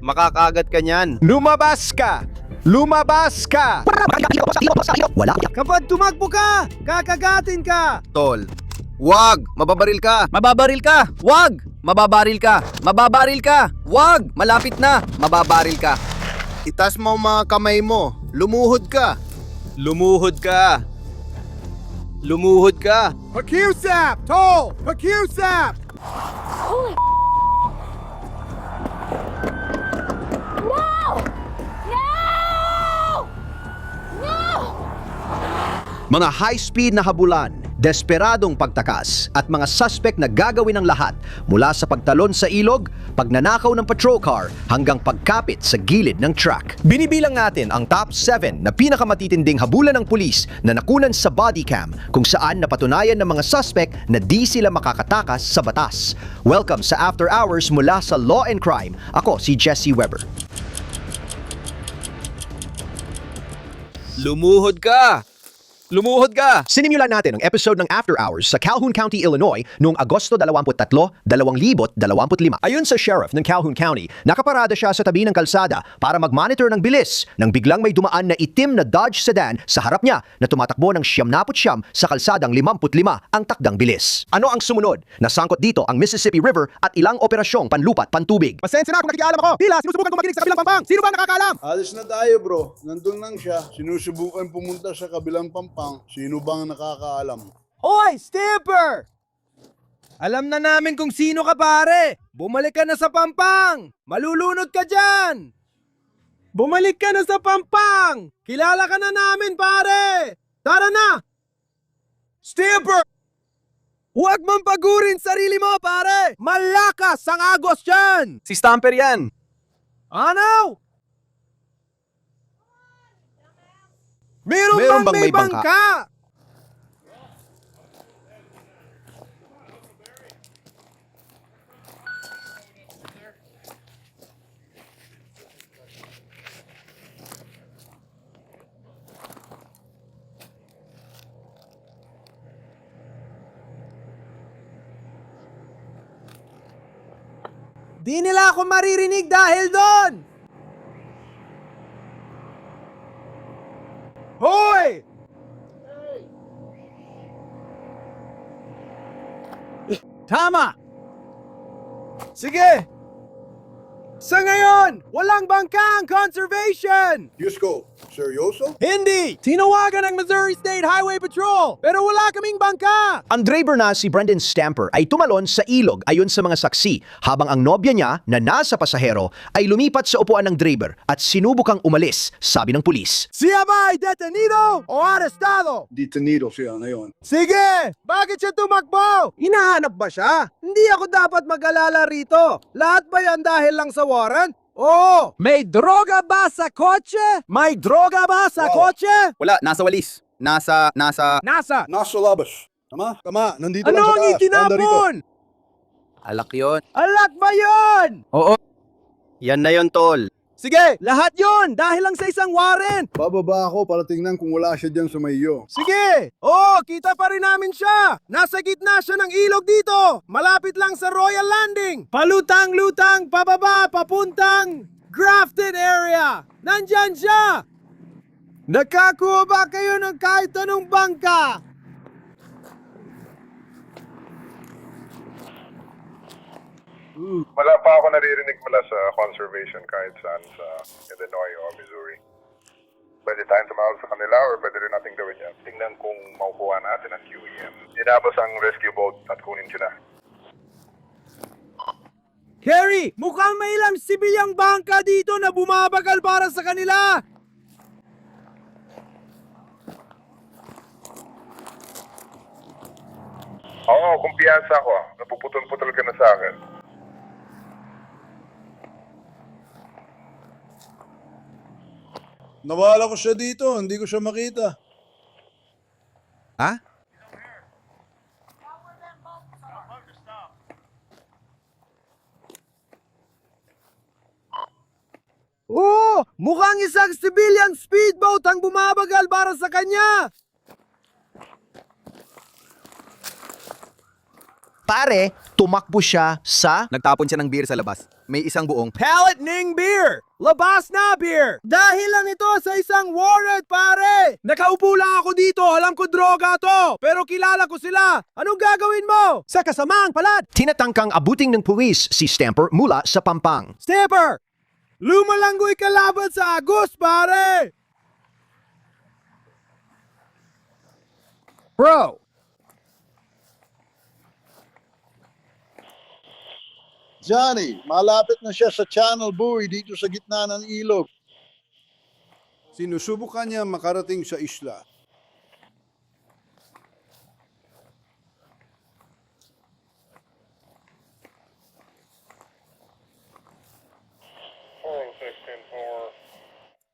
makakagat ka niyan. Lumabas ka! Lumabas ka! Wala. Kapag tumakbo ka, kakagatin ka! Tol, wag! Mababaril ka! Mababaril ka! Wag! Mababaril ka! Mababaril ka! Wag! Malapit na! Mababaril ka! Itas mo ang mga kamay mo. Lumuhod ka. Lumuhod ka. Lumuhod ka. Pakiusap! Tol! Pakiusap! Holy No! No! No! Mga high-speed na habulan, desperadong pagtakas at mga suspect na gagawin ng lahat mula sa pagtalon sa ilog, pagnanakaw ng patrol car hanggang pagkapit sa gilid ng truck. Binibilang natin ang top 7 na pinakamatitinding habulan ng pulis na nakunan sa body cam kung saan napatunayan ng mga suspect na di sila makakatakas sa batas. Welcome sa After Hours mula sa Law and Crime. Ako si Jesse Weber. Lumuhod ka. Lumuhod ka. Sinimulan natin ang episode ng After Hours sa Calhoun County, Illinois noong Agosto 23, 2025. Ayon sa sheriff ng Calhoun County, nakaparada siya sa tabi ng kalsada para mag-monitor ng bilis nang biglang may dumaan na itim na Dodge sedan sa harap niya na tumatakbo ng 79 sa kalsadang 55 ang takdang bilis. Ano ang sumunod? Nasangkot dito ang Mississippi River at ilang operasyong panlupat pantubig. Pasensya na kung nakikialam ako! Tila, sinusubukan kong makinig sa kabilang pampang! Sino ba nakakaalam? Alis na tayo bro. Nandun lang siya. Sinusubukan pumunta sa kabilang pampang. Sino bang nakakaalam? Hoy, Stamper! Alam na namin kung sino ka, pare! Bumalik ka na sa pampang! Malulunod ka dyan! Bumalik ka na sa pampang! Kilala ka na namin, pare! Tara na! Stamper! Huwag mong pagurin sarili mo, pare! Malakas ang agos dyan! Si Stamper yan. Ano? Meron bang may bangka? Di nila ako maririnig dahil doon! Hoy! Tama! Sige! Sa ngayon, walang bangka ang conservation! Diyos ko, seryoso? Hindi! Tinawagan ng Missouri State Highway Patrol, pero wala kaming bangka! Ang driver na si Brendan Stamper ay tumalon sa ilog ayon sa mga saksi habang ang nobya niya na nasa pasahero ay lumipat sa upuan ng driver at sinubukang umalis, sabi ng pulis. Siya ba ay detenido o arestado? Detenido siya ngayon. Sige! Bakit siya tumakbo? Hinahanap ba siya? Hindi ako dapat mag-alala rito. Lahat ba yan dahil lang sa warrant? Oo! May droga ba sa kotse? May droga ba sa kotse? Wala, nasa walis. Nasa... Nasa! Nasa labas. Tama, nandito Ano lang sa ang taas. Banda rito. itinapon? Alak yon. Alak ba yun? Oo. Yan na yon, tol. Sige, lahat yon dahil lang sa isang warrant. Bababa ako para tingnan kung wala siya dyan sa mayo. Sige! Oo, kita pa rin namin siya! Nasa gitna siya ng ilog dito! Malapit lang sa Royal Landing! Palutang-lutang, pababa, papuntang Grafton area! Nandyan siya! Nakakuha ba kayo ng kahit anong bangka? Wala pa ako naririnig mula sa conservation kahit saan sa Illinois o Missouri. Pwede tayong tumawag sa kanila or pwede rin natin gawin yan. Tingnan kung makukuha natin ang QEM. Inabos ang rescue boat at kunin sila. Kerry, mukhang may ilang sibilyang bangka dito na bumabagal para sa kanila! Oo, kumpiyansa ako. Napuputol-putol ka na sa akin. Nawala ko siya dito, hindi ko siya makita. Ha? Oo! Mukhang isang civilian speedboat ang bumabagal para sa kanya! Pare, tumakbo siya sa... Nagtapon siya ng beer sa labas. May isang buong. Pallet Ning Beer! Labas na beer! Dahil lang ito sa isang warrant, pare! Nakaupo lang ako dito, alam ko droga to! Pero kilala ko sila! Anong gagawin mo? Sa kasamaang palat! Tinatangkang abuting ng pulis si Stamper mula sa Pampang. Stepper! Lumalanggoy ka laban sa Agos, pare! Bro! Johnny, malapit na siya sa channel buoy dito sa gitna ng ilog. Sinusubukan niya makarating sa isla.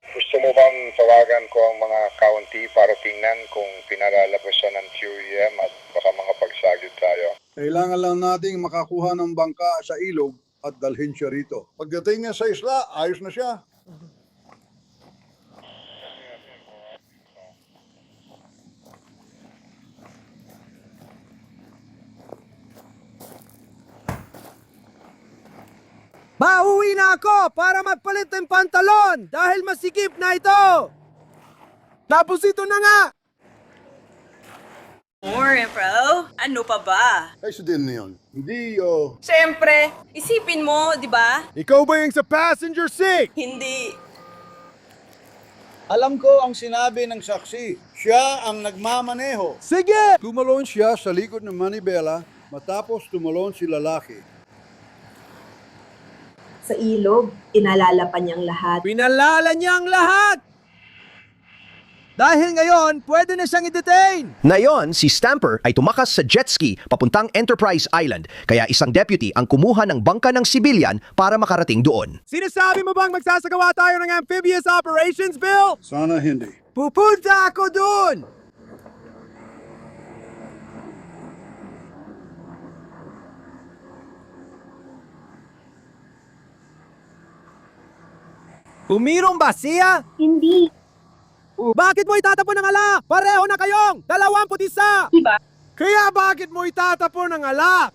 Gusto mo bang tawagan ko ang mga county para tingnan kung pinalalabas siya ng QEM at baka mga pagsagid tayo? Kailangan lang nating makakuha ng bangka sa ilog at dalhin siya rito. Pagdating niya sa isla, ayos na siya. Mauwi na ako para magpalit ng pantalon dahil masikip na ito! Tapos ito na nga! More, bro. Ano pa ba? Ayos din na yun. Hindi, Siyempre, isipin mo, di ba? Ikaw ba yung sa passenger seat? Hindi. Alam ko ang sinabi ng saksi. Siya ang nagmamaneho. Sige! Tumalon siya sa likod ng manibela matapos tumalon si lalaki. Sa ilog, inalala pa niyang lahat. Pinalala niya ang lahat! Dahil ngayon, pwede na siyang i-detain! Ngayon, si Stamper ay tumakas sa jet ski papuntang Enterprise Island, kaya isang deputy ang kumuha ng bangka ng sibilyan para makarating doon. Sinasabi mo bang magsasagawa tayo ng amphibious operations, Bill? Sana hindi. Pupunta ako doon! Umirong ba siya? Hindi. Bakit mo itatapon ng alak? Pareho na kayong 21! Diba? Kaya bakit mo itatapon ng alak?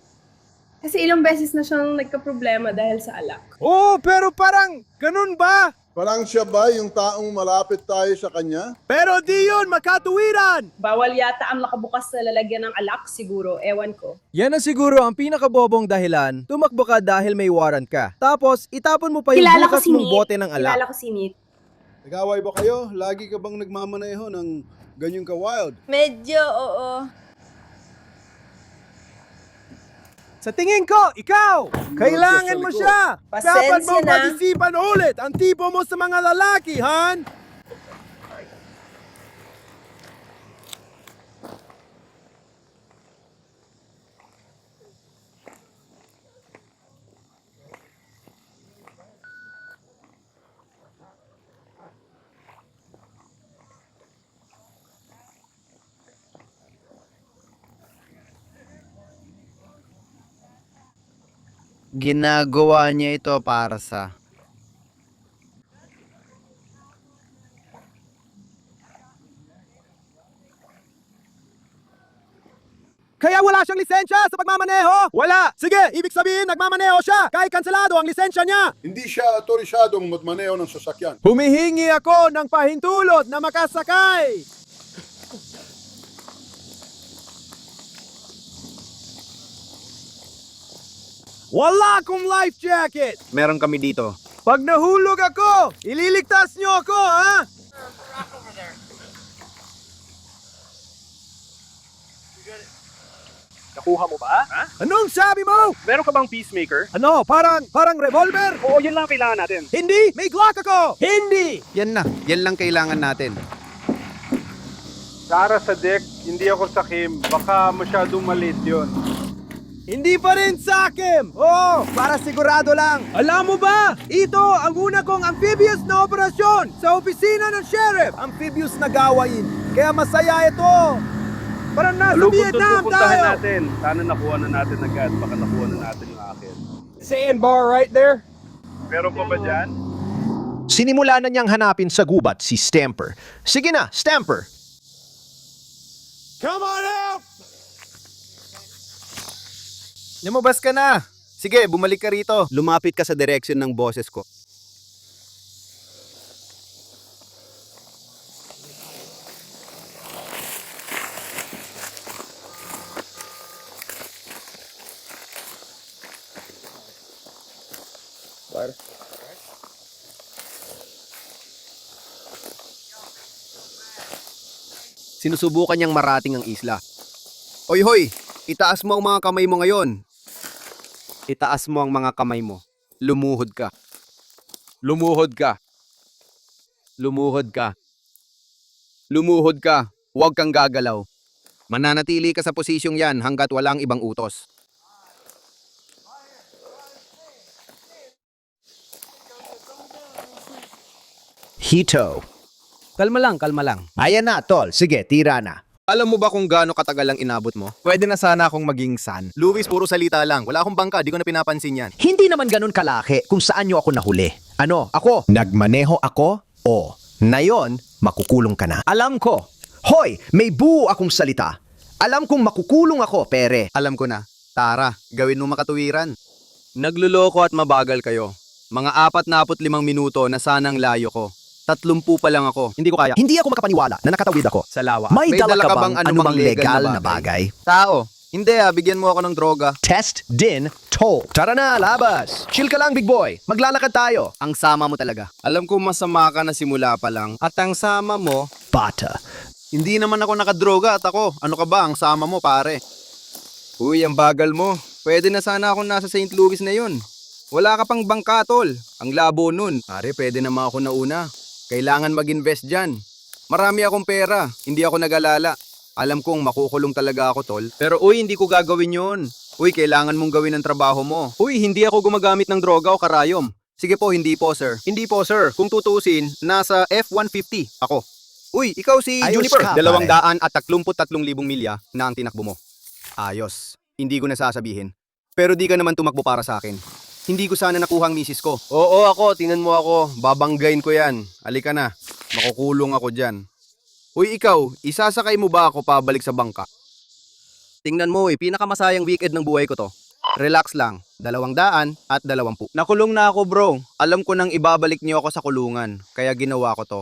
Kasi ilang beses na siyang nagka-problema dahil sa alak. Oo, pero parang ganun ba? Parang siya ba yung taong malapit tayo sa kanya? Pero di yun makatuwiran! Bawal yata ang nakabukas na lalagyan ng alak siguro, ewan ko. Yan na siguro ang pinakabobong dahilan. Tumakbo ka dahil may warrant ka. Tapos, itapon mo pa yung Kilala ko bukas si mong Nate. bote ng alak. Kilala ko si Nate. Nag-away ba kayo? Lagi ka bang nagmamaneho ng ganyan ka-wild? Medyo, oo. Sa tingin ko, ikaw! Kailangan mo siya! Pasensya Dapat mong na. pag-isipan ulit ang tipo mo sa mga lalaki, Han! Ginagawa niya ito para sa... Kaya wala siyang lisensya sa pagmamaneho? Wala! Sige, ibig sabihin nagmamaneho siya kahit kanselado ang lisensya niya! Hindi siya otorisadong magmaneho ng sasakyan. Humihingi ako ng pahintulot na makasakay! Wala akong life jacket! Meron kami dito. Pag nahulog ako, ililigtas niyo ako, ha? Nakuha mo ba? Ha? Anong sabi mo? Meron ka bang peacemaker? Ano, parang revolver? Oo, yun lang kailangan natin. Hindi! May Glock ako! Hindi! Yan na. Yan lang kailangan natin. Para sa deck, hindi ako sakim. Baka masyadong maliit yun. Hindi pa rin sakim! Oo, para sigurado lang. Alam mo ba? Ito ang una kong amphibious na operasyon sa opisina ng sheriff. Amphibious na gawain. Kaya masaya ito. Parang nasa Vietnam tayo. natin. Sana nakuha na natin agad. Baka nakuha na natin yung akin. Sandbar right there. Meron pa ba dyan? Sinimula na niyang hanapin sa gubat si Stamper. Sige na, Stamper! Come on out! Lumabas ka na. Sige, bumalik ka rito. Lumapit ka sa direction ng boses ko. Sinusubukan niyang marating ang isla. Hoy hoy, itaas mo ang mga kamay mo ngayon. Itaas mo ang mga kamay mo. Lumuhod ka. Lumuhod ka. Lumuhod ka. Lumuhod ka. Huwag kang gagalaw. Mananatili ka sa posisyong yan hanggat walang ibang utos. Hito. Kalma lang, kalma lang. Ayan na, tol. Sige, tira na. Alam mo ba kung gaano katagal ang inabot mo? Pwede na sana akong maging san. Luis, puro salita lang. Wala akong bangka, di ko na pinapansin yan. Hindi naman ganun kalaki kung saan nyo ako nahuli. Ano, ako? Nagmaneho ako? O, nayon, makukulong ka na. Alam ko. Hoy, may buo akong salita. Alam kong makukulong ako, pere. Alam ko na. Tara, gawin mo makatuwiran. Nagluloko at mabagal kayo. Mga 45 minuto na sanang layo ko. 30 pa lang ako. Hindi ko kaya. Hindi ako makapaniwala na nakatawid ako. Sa lawa. May dala ka bang anumang legal na bagay? Tao. Hindi bigyan mo ako ng droga. Test, din, toll. Tara na, labas. Chill ka lang, big boy. Maglalakad tayo. Ang sama mo talaga. Alam ko masama ka na simula pa lang. At ang sama mo, Bata. hindi naman ako nakadroga at ako. Ano ka ba ang sama mo, pare? Uy, ang bagal mo. Pwede na sana akong nasa St. Louis na yun. Wala ka pang bangka, tol. Ang labo nun. Pare, pwede naman ako nauna. Kailangan mag-invest dyan. Marami akong pera. Hindi ako nag-alala. Alam kong makukulong talaga ako, tol. Pero uy, hindi ko gagawin yun. Uy, kailangan mong gawin ang trabaho mo. Uy, hindi ako gumagamit ng droga o karayom. Sige po, hindi po, sir. Hindi po, sir. Kung tutusin, nasa F-150 ako. Uy, ikaw si Ayos Juniper. ka, 233,000 milya na ang tinakbo mo. Ayos. Hindi ko nasasabihin. Pero di ka naman tumakbo para sa akin. Hindi ko sana nakuha ang misis ko. Oo, ako. Tingnan mo ako. Babanggain ko yan. Halika na. Makukulong ako dyan. Uy, ikaw. Isasakay mo ba ako pabalik sa bangka? Tingnan mo, pinakamasayang weekend ng buhay ko to. Relax lang. 220. Nakulong na ako, bro. Alam ko nang ibabalik niyo ako sa kulungan. Kaya ginawa ko to.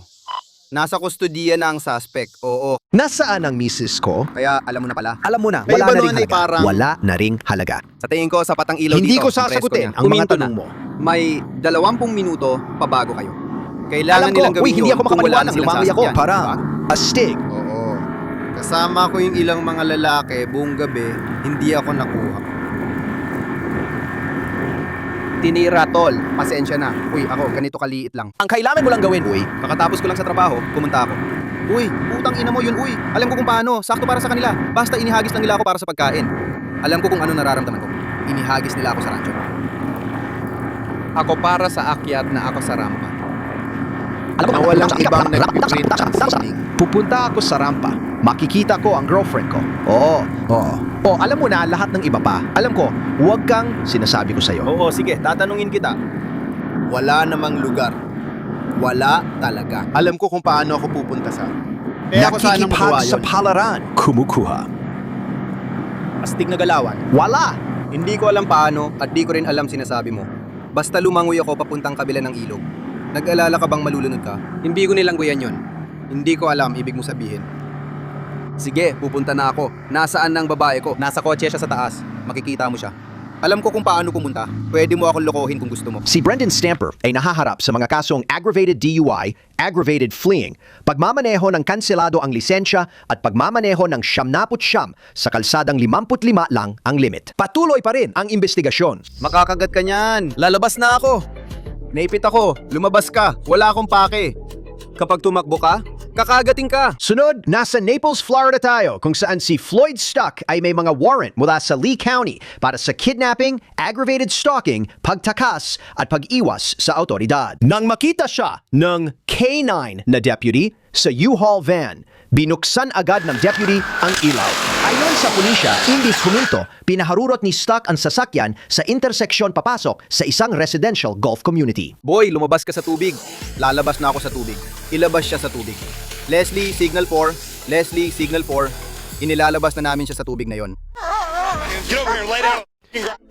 Nasa kustodiya na ang suspect. Oo. Nasaan ang misis ko? Kaya alam mo na pala. Alam mo na, May wala iba na ring doon ay halaga. parang- Wala na ring halaga. Sa tingin ko, sapat ang ilaw Hindi dito. ko sasagutin ang mga tanong mo. May 20 minuto pabago kayo. Kailangan Alam ko, nilang gawin hindi yun ako kung wala makapaniwala na ng silang lumangoy ako. sasakyan, Parang diba? astig. Oo. Kasama ko yung ilang mga lalaki buong gabi, hindi ako nakuha. Tinira, tol. Pasensya na. Uy, ako, ganito kaliit lang. Ang kailangan mo lang gawin, uy, Kakatapos ko lang sa trabaho, pumunta ako. Uy, putang ina mo yun, uy. Alam ko kung paano. Sakto para sa kanila. Basta inihagis lang nila ako para sa pagkain. Alam ko kung ano nararamdaman ko. Inihagis nila ako sa rancho. Ako para sa akyat na ako sa rampa. alam Na walang ibang nagpiprint ng sining. Pupunta ako sa rampa. Makikita ko ang girlfriend ko. Oo. O, alam mo na lahat ng iba pa. Alam ko, huwag kang sinasabi ko sa'yo. Oo, sige, tatanungin kita. Wala namang lugar. Wala talaga. Alam ko kung paano ako pupunta sa... Kaya ako sanang magawa Nakikipag sa yun. palaran. Kumukuha. Astig na galawan. Wala. Hindi ko alam paano at di ko rin alam sinasabi mo. Basta lumangoy ako papuntang kabila ng ilog. Nag-alala ka bang malulunod ka? Hindi ko nilangguyan yon. Hindi ko alam ibig mo sabihin. Sige, pupunta na ako. Nasaan ang babae ko? Nasa kotse siya sa taas. Makikita mo siya. Alam ko kung paano pumunta. Pwede mo akong lokohin kung gusto mo. Si Brendan Stamper ay nahaharap sa mga kasong aggravated DUI, aggravated fleeing, pagmamaneho ng kanselado ang lisensya at pagmamaneho ng 79 sa kalsadang 55 lang ang limit. Patuloy pa rin ang investigasyon. Makakagat ka niyan. Lalabas na ako. Naipit ako. Lumabas ka. Wala akong pake. Kapag tumakbo ka, kakagating ka. Sunod, nasa Naples, Florida tayo kung saan si Floyd Stuck ay may mga warrant mula sa Lee County para sa kidnapping, aggravated stalking, pagtakas at pag-iwas sa autoridad. Nang makita siya ng K9 na deputy sa U-Haul van, binuksan agad ng deputy ang ilaw. Ayon sa pulisya, imbis huminto, pinaharurot ni Stuck ang sasakyan sa interseksyon papasok sa isang residential golf community. Boy, lumabas ka sa tubig. Lalabas na ako sa tubig. Ilabas siya sa tubig. Leslie, signal 4. Leslie, signal 4. Inilalabas na namin siya sa tubig na yon.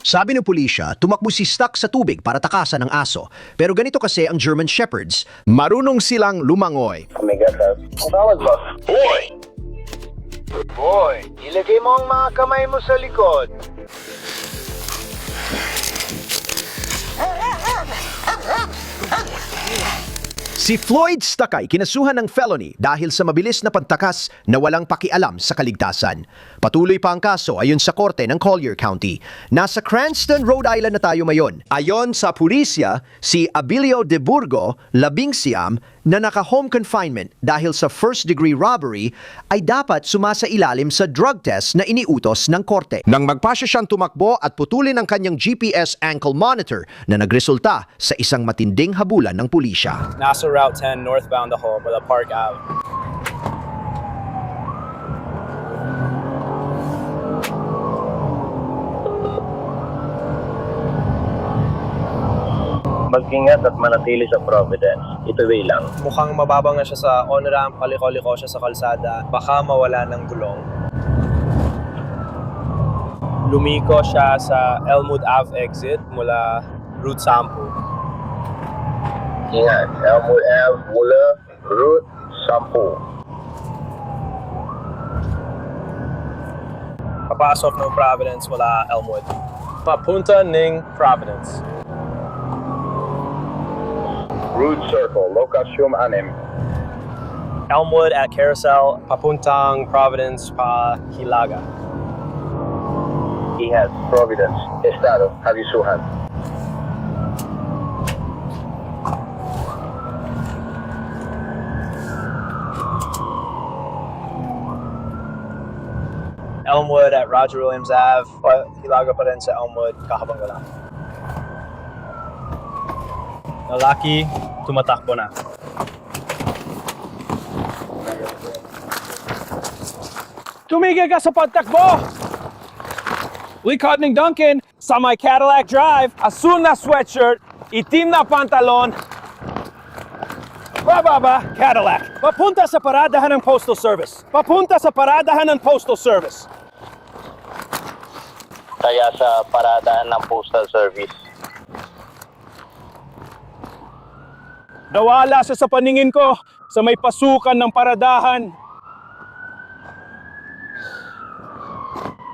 Sabi ng pulisya, tumakbo si Stuck sa tubig para takasan ng aso. Pero ganito kasi ang German Shepherds, marunong silang lumangoy. Boy, ilagay mo ang mga kamay mo sa likod. Si Floyd Stuckey kinasuhan ng felony dahil sa mabilis na pagtakas na walang pakialam sa kaligtasan. Patuloy pa ang kaso ayon sa korte ng Collier County. Nasa Cranston, Rhode Island na tayo ngayon. Ayon sa pulisya, si Abilio de Burgo, 19, na naka-home confinement dahil sa first-degree robbery ay dapat sumasailalim sa drug test na iniutos ng korte. Nang magpasya siyang tumakbo at putulin ang kanyang GPS ankle monitor na nagresulta sa isang matinding habulan ng pulisya. Nasa Route 10 northbound ako mula Park Ave. Mag-ingat at manatili sa Providence. Ituloy lang. Mukhang mababa nga siya sa on-ramp, paliko-liko siya sa kalsada. Baka mawala ng gulong. Lumiko siya sa Elmwood Ave exit mula Route 10. Ingat. Elmwood Ave mula Route 10. Papasok ng Providence mula Elmwood. Papunta ng Providence. Route Circle, Locasyum 6. Elmwood at Carousel, papuntang Providence pa Hilaga. Ingat, Providence, Estado, Havisuhan. Elmwood at Roger Williams Ave, Hilaga pa rin sa Elmwood, kahabang lang. Lalaki, tumatakbo na. Tumigil ka sa pagtakbo! We caught ng Duncan sa my Cadillac Drive, asul na sweatshirt, itim na pantalon, bababa, Cadillac. Papunta sa paradahan ng Postal Service. Papunta sa paradahan ng Postal Service. Kaya sa paradahan ng Postal Service. Nawala siya sa paningin ko sa may pasukan ng paradahan.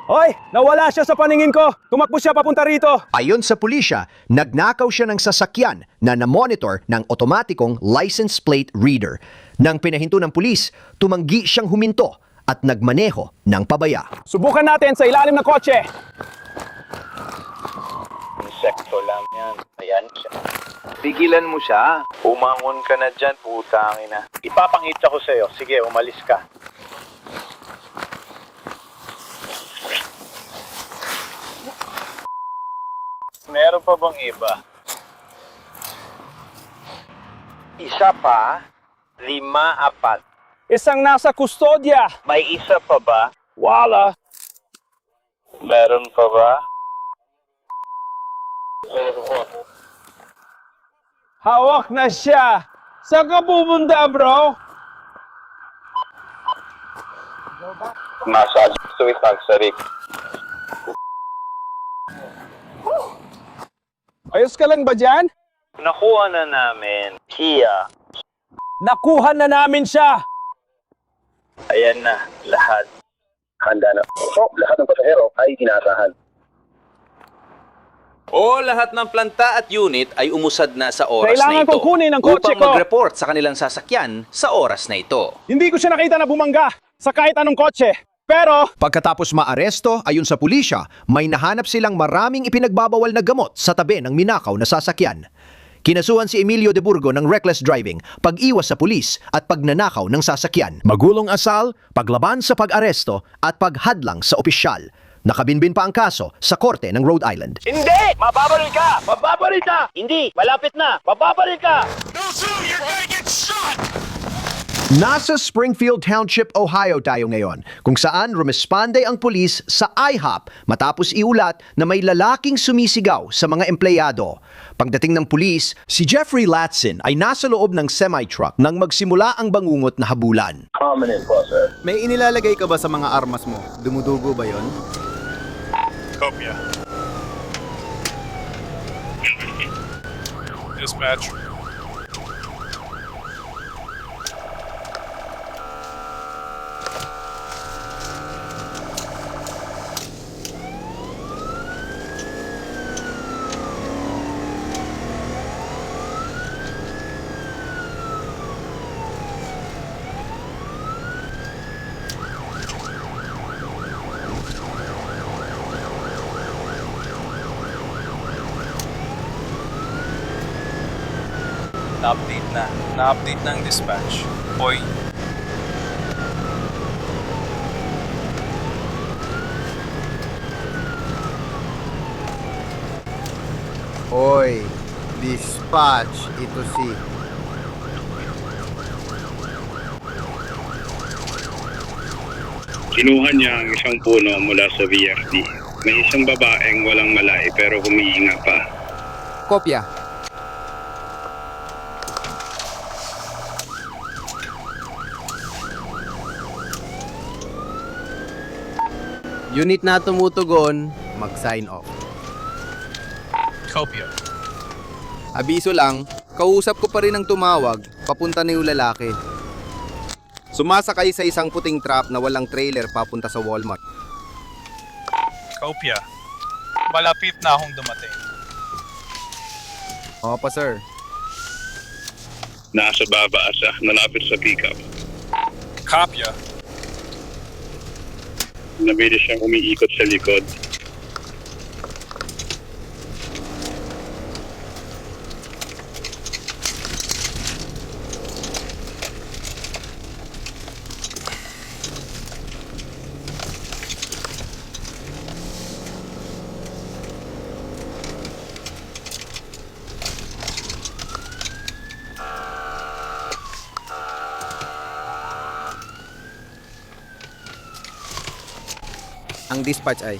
Hoy! Nawala siya sa paningin ko! Tumakbo siya papunta rito! Ayon sa pulisya, nagnakaw siya ng sasakyan na na-monitor ng otomatikong license plate reader. Nang pinahinto ng pulis, tumanggi siyang huminto at nagmaneho ng pabaya. Subukan natin sa ilalim ng kotse! Insekto lang yan. Ayan siya. Pigilan mo siya. Umangon ka na dyan, putang ina. Ipapangita ko sa'yo. Sige, umalis ka. Meron pa bang iba? Isa pa, 5, 4. Isang nasa kustodya! May isa pa ba? Wala! Meron pa ba? Hawak na siya! Saan ka pupunta, bro? Nasa Suicide Sarik. Ayos ka lang ba dyan? Nakuha na namin. Siya. Nakuha na namin siya! Ayan na, lahat. Handa na. Lahat ng pasahero ay inaasahan. O lahat ng planta at unit ay umusad na sa oras Kailangan na ito kong kunin ang kotse upang ko. mag-report sa kanilang sasakyan sa oras na ito. Hindi ko siya nakita na bumangga sa kahit anong kotse. Pero, Pagkatapos maaresto, ayon sa pulisya, may nahanap silang maraming ipinagbabawal na gamot sa tabi ng minakaw na sasakyan. Kinasuhan si Emilio de Burgo ng reckless driving, pag-iwas sa pulis at pagnanakaw ng sasakyan. Magulong asal, paglaban sa pag-aresto at paghadlang sa opisyal. Nakabinbin pa ang kaso sa korte ng Rhode Island. Hindi! Mababaril ka! Mababaril ka! Hindi! Malapit na! Mababaril ka! Nasa Springfield Township, Ohio tayo ngayon, kung saan rumesponde ang pulis sa IHOP matapos iulat na may lalaking sumisigaw sa mga empleyado. Pagdating ng pulis, si Jeffrey Latson ay nasa loob ng semi-truck nang magsimula ang bangungot na habulan. Prominent po, sir. May inilalagay ka ba sa mga armas mo? Dumudugo ba yon? Copia. dispatch. Na-update na ang dispatch. Hoy, Oy, dispatch, ito si... Kinuha niya ang isang puno mula sa VFD. May isang babaeng walang malay pero humihinga pa. Kopya. Unit na tumutugon, mag-sign off. Copia. Abiso lang, kausap ko pa rin ang tumawag, papunta na yung lalaki. Sumasakay sa isang puting truck na walang trailer papunta sa Walmart. Copia. Malapit na akong dumating. Opo, sir. Nasa babaasa, malapit sa pickup. Copia. Nabilis siyang umiikot sa likod. Ang dispatch ay...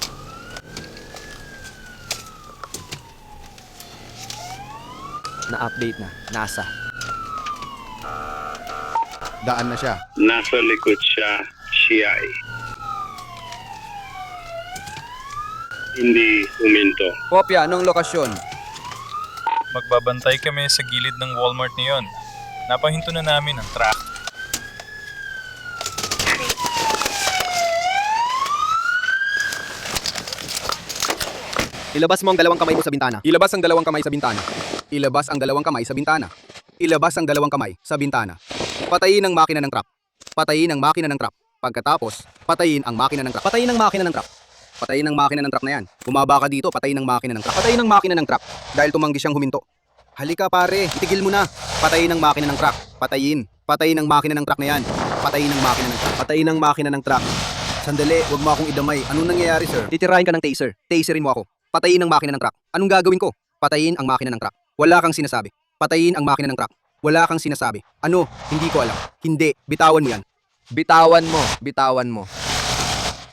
Na-update na. NASA. Daan na siya. Nasa likod siya, siya ay hindi huminto. Kopya, anong lokasyon? Magbabantay kami sa gilid ng Walmart niyon. Napahinto na namin ang truck. Ilabas mo ang dalawang kamay mo sa bintana. Ilabas ang dalawang kamay sa bintana. Ilabas ang dalawang kamay sa bintana. Ilabas ang dalawang kamay sa bintana. Patayin ang makina ng truck. Patayin ang makina ng truck. Pagkatapos, patayin ang makina ng truck. Patayin ang makina ng truck. Patayin ang makina ng truck na yan. Bumaba ka dito, patayin ang makina ng truck. Patayin ang makina ng truck dahil tumanggi siyang huminto. Halika pare, itigil mo na. Patayin ang makina ng truck. Patayin. Patayin ang makina ng truck na yan. Patayin ang makina ng truck. Patayin ang makina ng truck. Sandali, wag mo akong idamay. Anong nangyayari, sir? Titirahin ka ng taser. Taserin mo ako. Patayin ang makina ng truck. Anong gagawin ko? Patayin ang makina ng truck. Wala kang sinasabi. Patayin ang makina ng truck. Wala kang sinasabi. Ano? Hindi ko alam. Hindi. Bitawan mo yan. Bitawan mo. Bitawan mo.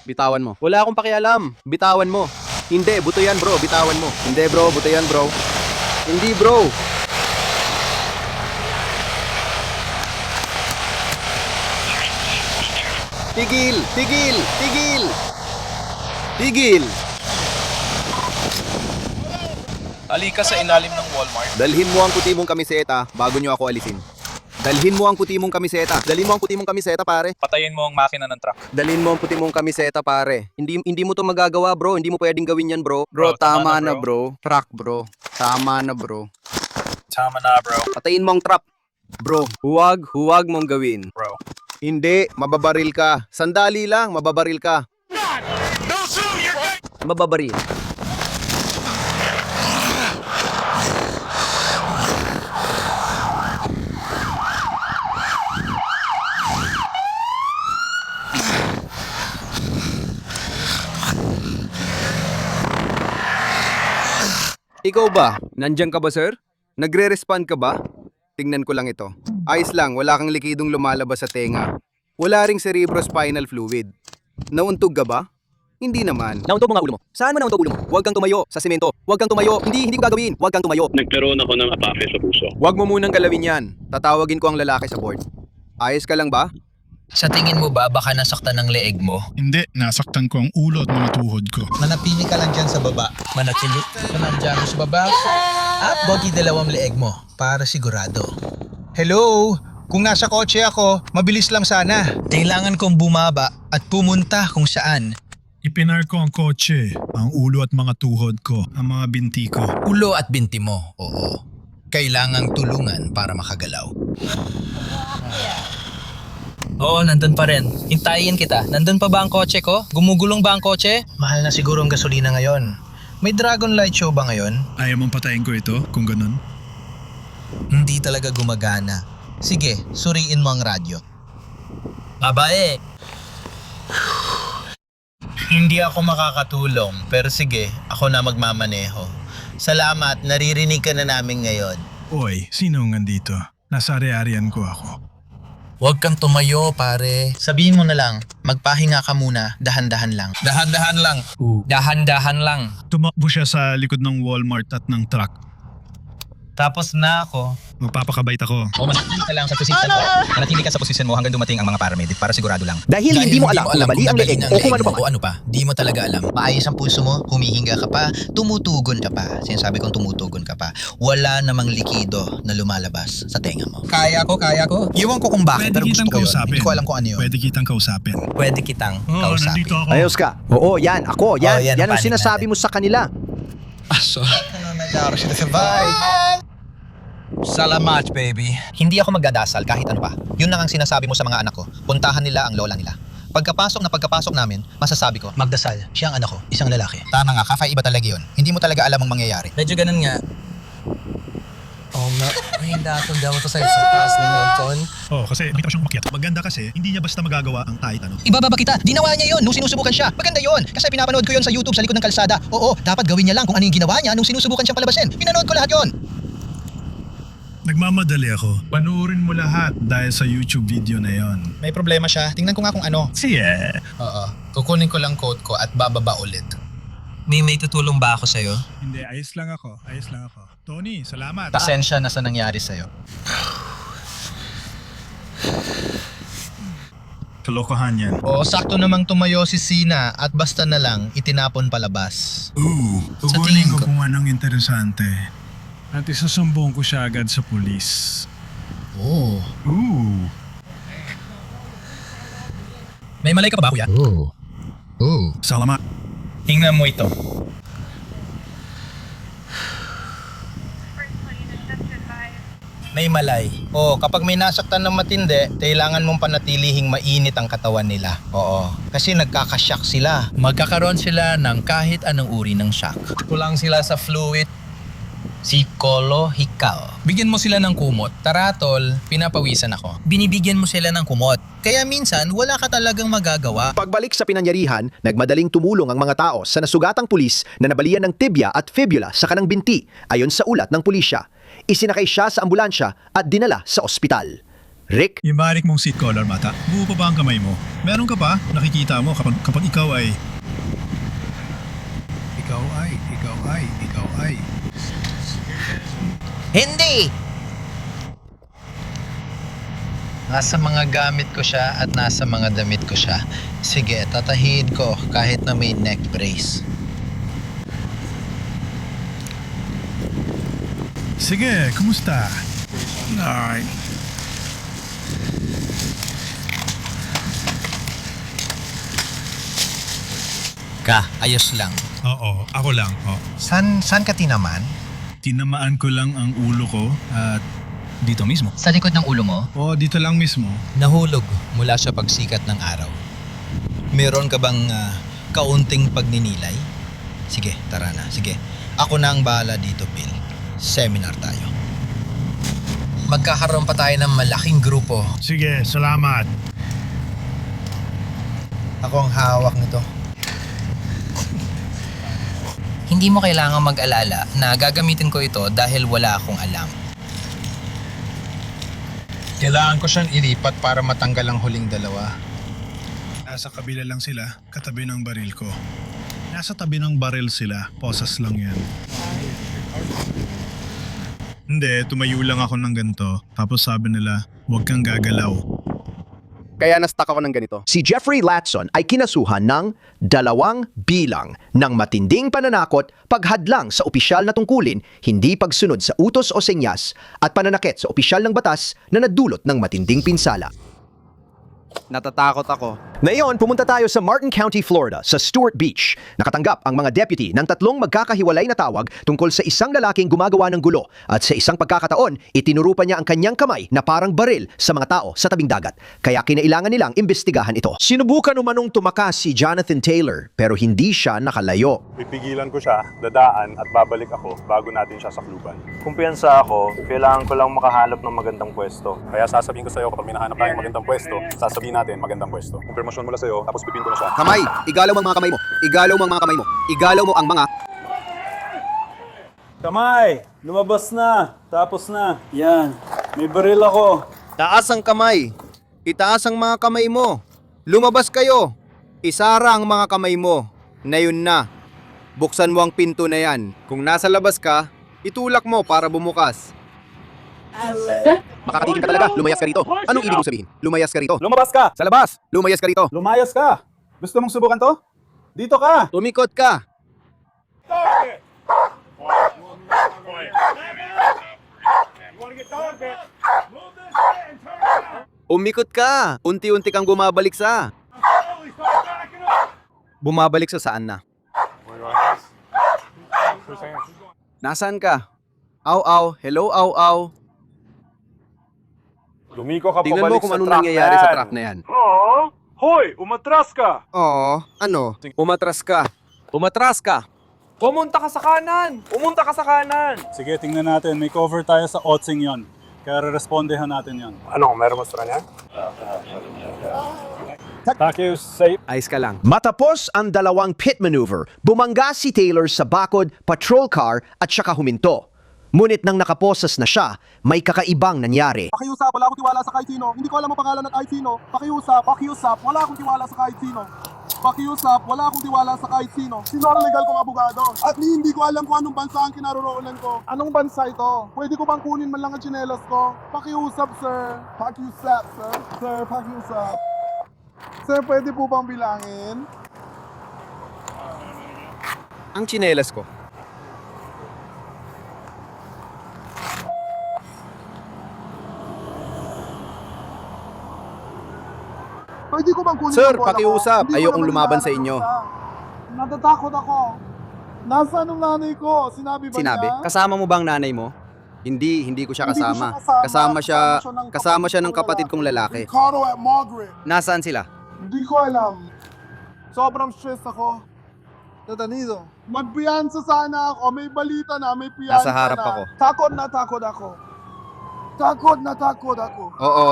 Bitawan mo. Wala akong pakialam. Bitawan mo. Hindi. Buto yan, bro. Bitawan mo. Hindi, bro. Buto yan, bro. Hindi, bro. Tigil! Tigil! Tigil! Tigil! Halika sa ilalim ng Walmart. Dalhin mo ang puti mong kamiseta bago nyo ako alisin. Dalhin mo ang puti mong kamiseta. Dalhin mo ang puti mong kamiseta, pare. Patayin mo ang makina ng truck. Dalhin mo ang puti mong kamiseta, pare. Hindi mo to magagawa, bro. Hindi mo pwedeng gawin yan, bro. Bro, tama na, na, bro. Truck, bro. Tama na, bro. Tama na, bro. Patayin mo ang trap. Bro, huwag mong gawin. Bro. Hindi, mababaril ka. Sandali lang, mababaril ka. Mababaril. Ikaw ba? Nandiyan ka ba, sir? Nagre-respond ka ba? Tingnan ko lang ito. Ayos lang, wala kang likidong lumalabas sa tenga. Wala ring cerebrospinal fluid. Nauntog ka ba? Hindi naman. Nauntog mo nga ulo mo. Saan mo nauntog ulo mo? Huwag kang tumayo sa simento. Huwag kang tumayo. Hindi ko gagawin. Huwag kang tumayo. Nagkaroon ako ng atake sa puso. Huwag mo munang galawin yan. Tatawagin ko ang lalaki sa board. Ayos ka lang ba? Sa tingin mo ba baka nasaktan ng leeg mo? Hindi, nasaktan ko ang ulo at mga tuhod ko. Manatili ka lang dyan sa baba. Manatili ka lang dyan sa baba? Bogi dalawang leeg mo para sigurado. Hello? Kung nasa kotse ako, mabilis lang sana. Kailangan kong bumaba at pumunta kung saan. Ipinar ko ang kotse, ang ulo at mga tuhod ko, ang mga binti ko. Ulo at binti mo, oo. Kailangang tulungan para makagalaw. Oo, nandun pa rin. Hintayin kita. Nandun pa ba ang kotse ko? Gumugulong ba ang kotse? Mahal na siguro ang gasolina ngayon. May Dragon Light Show ba ngayon? Ayaw mong patayin ko ito kung ganun? Hindi talaga gumagana. Sige, suriin mo ang radyo. Babae. Hindi ako makakatulong, pero sige, ako na magmamaneho. Salamat, naririnig ka na namin ngayon. Oy, sino nga dito? Nasa ari-arian ko ako. Huwag kang tumayo, pare. Sabihin mo na lang, magpahinga ka muna, dahan-dahan lang. Dahan-dahan lang. Dahan-dahan lang. Tumakbo siya sa likod ng Walmart at ng truck. Tapos na ako. Magpapakabait ako. O manatili ka lang sa posisyon mo. Manatili ka sa posisyon mo hanggang dumating ang mga paramedic para sigurado lang. Dahil hindi mo alam kung mali ang leeg o kung ano pa man. O ano pa, di mo talaga alam. Maayos ang pulso mo, humihinga ka pa, tumutugon ka pa. Sinasabi kong tumutugon ka pa. Wala namang likido na lumalabas sa tenga mo. Kaya ko. Iwan ko kung bakit, pero gusto ko yun. Hindi ko alam kung ano yun. Pwede kitang kausapin. Pwede kitang Oo, kausapin. nandito ako. Ayos ka. Oo, yan. Ako, yan. Oh, yan yan ang ang panig sinasabi mo sa kanila. Salamat, baby. Hindi ako magdadasal kahit ano pa. Yun lang ang sinasabi mo sa mga anak ko. Puntahan nila ang lola nila. Pagkapasok namin, masasabi ko, magdasal, siya ang anak ko, isang lalaki. Tama nga, kakaiba talaga yun. Hindi mo talaga alam ang mangyayari. Medyo ganun nga. Oo nga. May datong daw to sa taas ng mountain. Oh, kasi bitaw siyang umakyat. Maganda kasi, hindi niya basta magagawa ang kahit ano. Ibababa kita, ginawa niya yun nung sinusubukan siya. Maganda yun, kasi pinapanood ko yun sa YouTube sa likod ng kalsada. Oo, dapat gawin niya lang kung ano yung ginawa niya nung sinusubukan siyang palabasin. Pinanood ko lahat yun. Nagmamadali ako. Panoorin mo lahat dahil sa YouTube video na yon. May problema siya, tingnan ko nga kung ano. Siya. Oo, kukunin ko lang code ko at bababa ulit. May tutulong ba ako sa'yo? Hindi, ayos lang ako. Tony, salamat. Pasensya na sa nangyari sa'yo. Kalokohan yan. Oo, sakto namang tumayo si Sina at basta na lang itinapon palabas. Sa tingin ko ko- kung anong interesante. At isasumbong ko siya agad sa pulis. Oo. May malay ka pa ba, kuya? Salamat. Tingnan mo ito. May malay. Oo, kapag may nasaktan ng matindi, kailangan mong panatilihing mainit ang katawan nila. Oo, kasi nagkakashock sila. Magkakaroon sila ng kahit anong uri ng shock. Kulang sila sa fluid. Psikolohikal. Bigyan mo sila ng kumot. Tara tol, pinapawisan ako. Binibigyan mo sila ng kumot. Kaya minsan, wala ka talagang magagawa. Pagbalik sa pinangyarihan, nagmadaling tumulong ang mga tao sa nasugatang pulis na nabalian ng tibia at fibula sa kanang binti, ayon sa ulat ng pulisya. Isinakay siya sa ambulansya at dinala sa ospital. Rick? Ibarik mong seat collar, mata. Buo pa ba ang kamay mo? Meron ka pa? Nakikita mo kapag ikaw ay... Ikaw ay... Hindi! Nasa mga gamit ko siya at nasa mga damit ko siya. Sige, tatahid ko kahit na may neck brace. Sige, kumusta? Alright. Ayos lang. Oo, ako lang. Oh. San ka tinaman? Tinamaan ko lang ang ulo ko at dito mismo. Sa likod ng ulo mo? Oo, dito lang mismo. Nahulog mula sa pagsikat ng araw. Meron ka bang kaunting pagninilay? Sige, tara na. Sige, ako na ang bahala dito, Bill. Seminar tayo. Magkakaroon pa tayo ng malaking grupo. Sige, salamat. Ako ang hawak nito. Hindi mo kailangang mag-alala na gagamitin ko ito dahil wala akong alam. Kailangan ko siyang ilipat para matanggal ang huling dalawa. Nasa kabila lang sila, katabi ng baril ko. Nasa tabi ng baril sila, posas lang yan. Hindi, tumayo lang ako ng ganito. Tapos sabi nila, huwag kang gagalaw. Kaya na-stuck ako ng ganito. Si Jeffrey Latson ay kinasuhan ng 2 bilang ng matinding pananakot, paghadlang sa opisyal na tungkulin, hindi pagsunod sa utos o senyas, at pananakit sa opisyal ng batas na nadulot ng matinding pinsala. Natatakot ako. Ngayon, pumunta tayo sa Martin County, Florida, sa Stewart Beach. Nakatanggap ang mga deputy ng 3 magkakahiwalay na tawag tungkol sa isang lalaking gumagawa ng gulo at sa isang pagkakataon, itinuro pa niya ang kanyang kamay na parang baril sa mga tao sa tabing dagat. Kaya kinailangan nilang imbestigahan ito. Sinubukan umanong tumakas si Jonathan Taylor pero hindi siya nakalayo. Pipigilan ko siya, dadaan at babalik ako bago natin siya sakluban. Kumpiyansa ako, kailangan ko lang makahanap ng magandang pwesto. Kaya sasabihin ko sa'yo kapag may nahanap tayong magandang pwesto, sasabihin natin magandang pwesto. Kumpirmasyon mula sa'yo, tapos pipin ko na siya. Kamay! Igalaw mo ang mga kamay mo. Igalaw mo ang mga kamay mo. Igalaw mo ang mga... Kamay! Lumabas na! Tapos na. Yan. May baril ako. Taas ang kamay. Itaas ang mga kamay mo. Lumabas kayo. Isara ang mga kamay mo. Na yun na. Buksan mo ang pinto na yan. Kung nasa labas ka, itulak mo para bumukas. Makakatikim ka talaga. Lumayas ka rito. Anong ibig mong sabihin? Lumayas ka rito. Lumabas ka! Sa labas. Lumayas ka rito. Lumayas ka! Gusto mong subukan to? Dito ka! Tumikot ka. Umikot ka. Unti-unti kang bumabalik sa... Bumabalik sa saan na? Nasaan ka? Aw-aw. Hello, aw-aw. Lumiko ka Tingnan pabalik mo kung sa anong truck nangyayari na sa yan. truck na yan. Oo! Hoy! Umatras ka! Oo. Ano? Umatras ka. Umatras ka. Pumunta ka sa kanan! Pumunta ka sa kanan! Sige, tingnan natin. May cover tayo sa Otsing yon. Kaya re-respondehan natin yon. Ano, meron mo sa kanya? Thank you, safe. Ayos ka lang. Matapos ang 2 pit maneuver, bumangga si Taylor sa bakod, patrol car at saka huminto. Ngunit nang nakaposas na siya, may kakaibang nangyari. Pakiusap, wala akong tiwala sa kahit sino. Hindi ko alam ang pangalan ng kahit sino. Pakiusap, wala akong tiwala sa kahit sino. Pakiusap, wala akong tiwala sa kahit sino. Sino ang legal kong abogado? At hindi ko alam kung anong bansa ang kinaroroonan ko. Anong bansa ito? Pwede ko bang kunin man lang ang tsinelas ko? Pakiusap, sir. Pakiusap, sir. Sir, pakiusap. Sir, pwede po bang bilangin? Ang tsinelas ko. Pwede ko bang kunin Sir, ang bola ko? pakiusap. Hindi ko Ayokong naman lumaban sa hinahanap inyo. bansa. Natatakot ako. Nasaan ang nanay ko? Sinabi ba Sinabi? niya? Kasama mo bang nanay mo? Hindi ko siya Hindi ko kasama. siya Kasama siya ng kapatid kong lalaki. Ricardo at Margaret. Nasaan sila? Hindi ko alam. Sobrang stress ako. Tatanido. Magpiyansa sana ako. May balita na, may piyansa Nasa harap na. ako. Takot na takot ako. Takot na takot ako. Oo.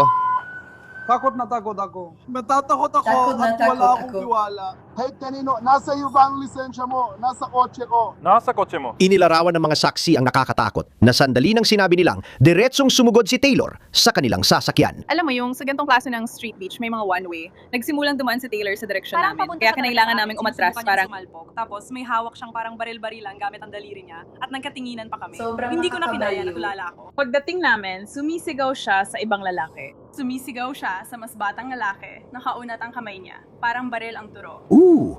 Takot na takot ako. Natatakot ako Takot na at takot wala akong ako. tiwala. Kahit kanino, nasa iyo ba ang lisensya mo? Nasa kotse ko. Nasa kotse mo. Inilarawan ng mga saksi ang nakakatakot na sandali nang sinabi nilang diretsong sumugod si Taylor sa kanilang sasakyan. Alam mo yung sa gantong klase ng street beach, may mga one-way. Nagsimulang dumaan si Taylor sa direksyon namin. Kaya kinailangan namin umatras parang... Tapos may hawak siyang parang baril-barilan gamit ang daliri niya at nagkatinginan pa kami. Sobrang Hindi ko na kinaya, nakakabaliw. natulala ako. Pagdating namin, sumisigaw siya sa ibang lalaki. Sumisigaw siya sa mas batang lalaki, nakaunat ang kamay niya. Parang baril ang turo. Ooh!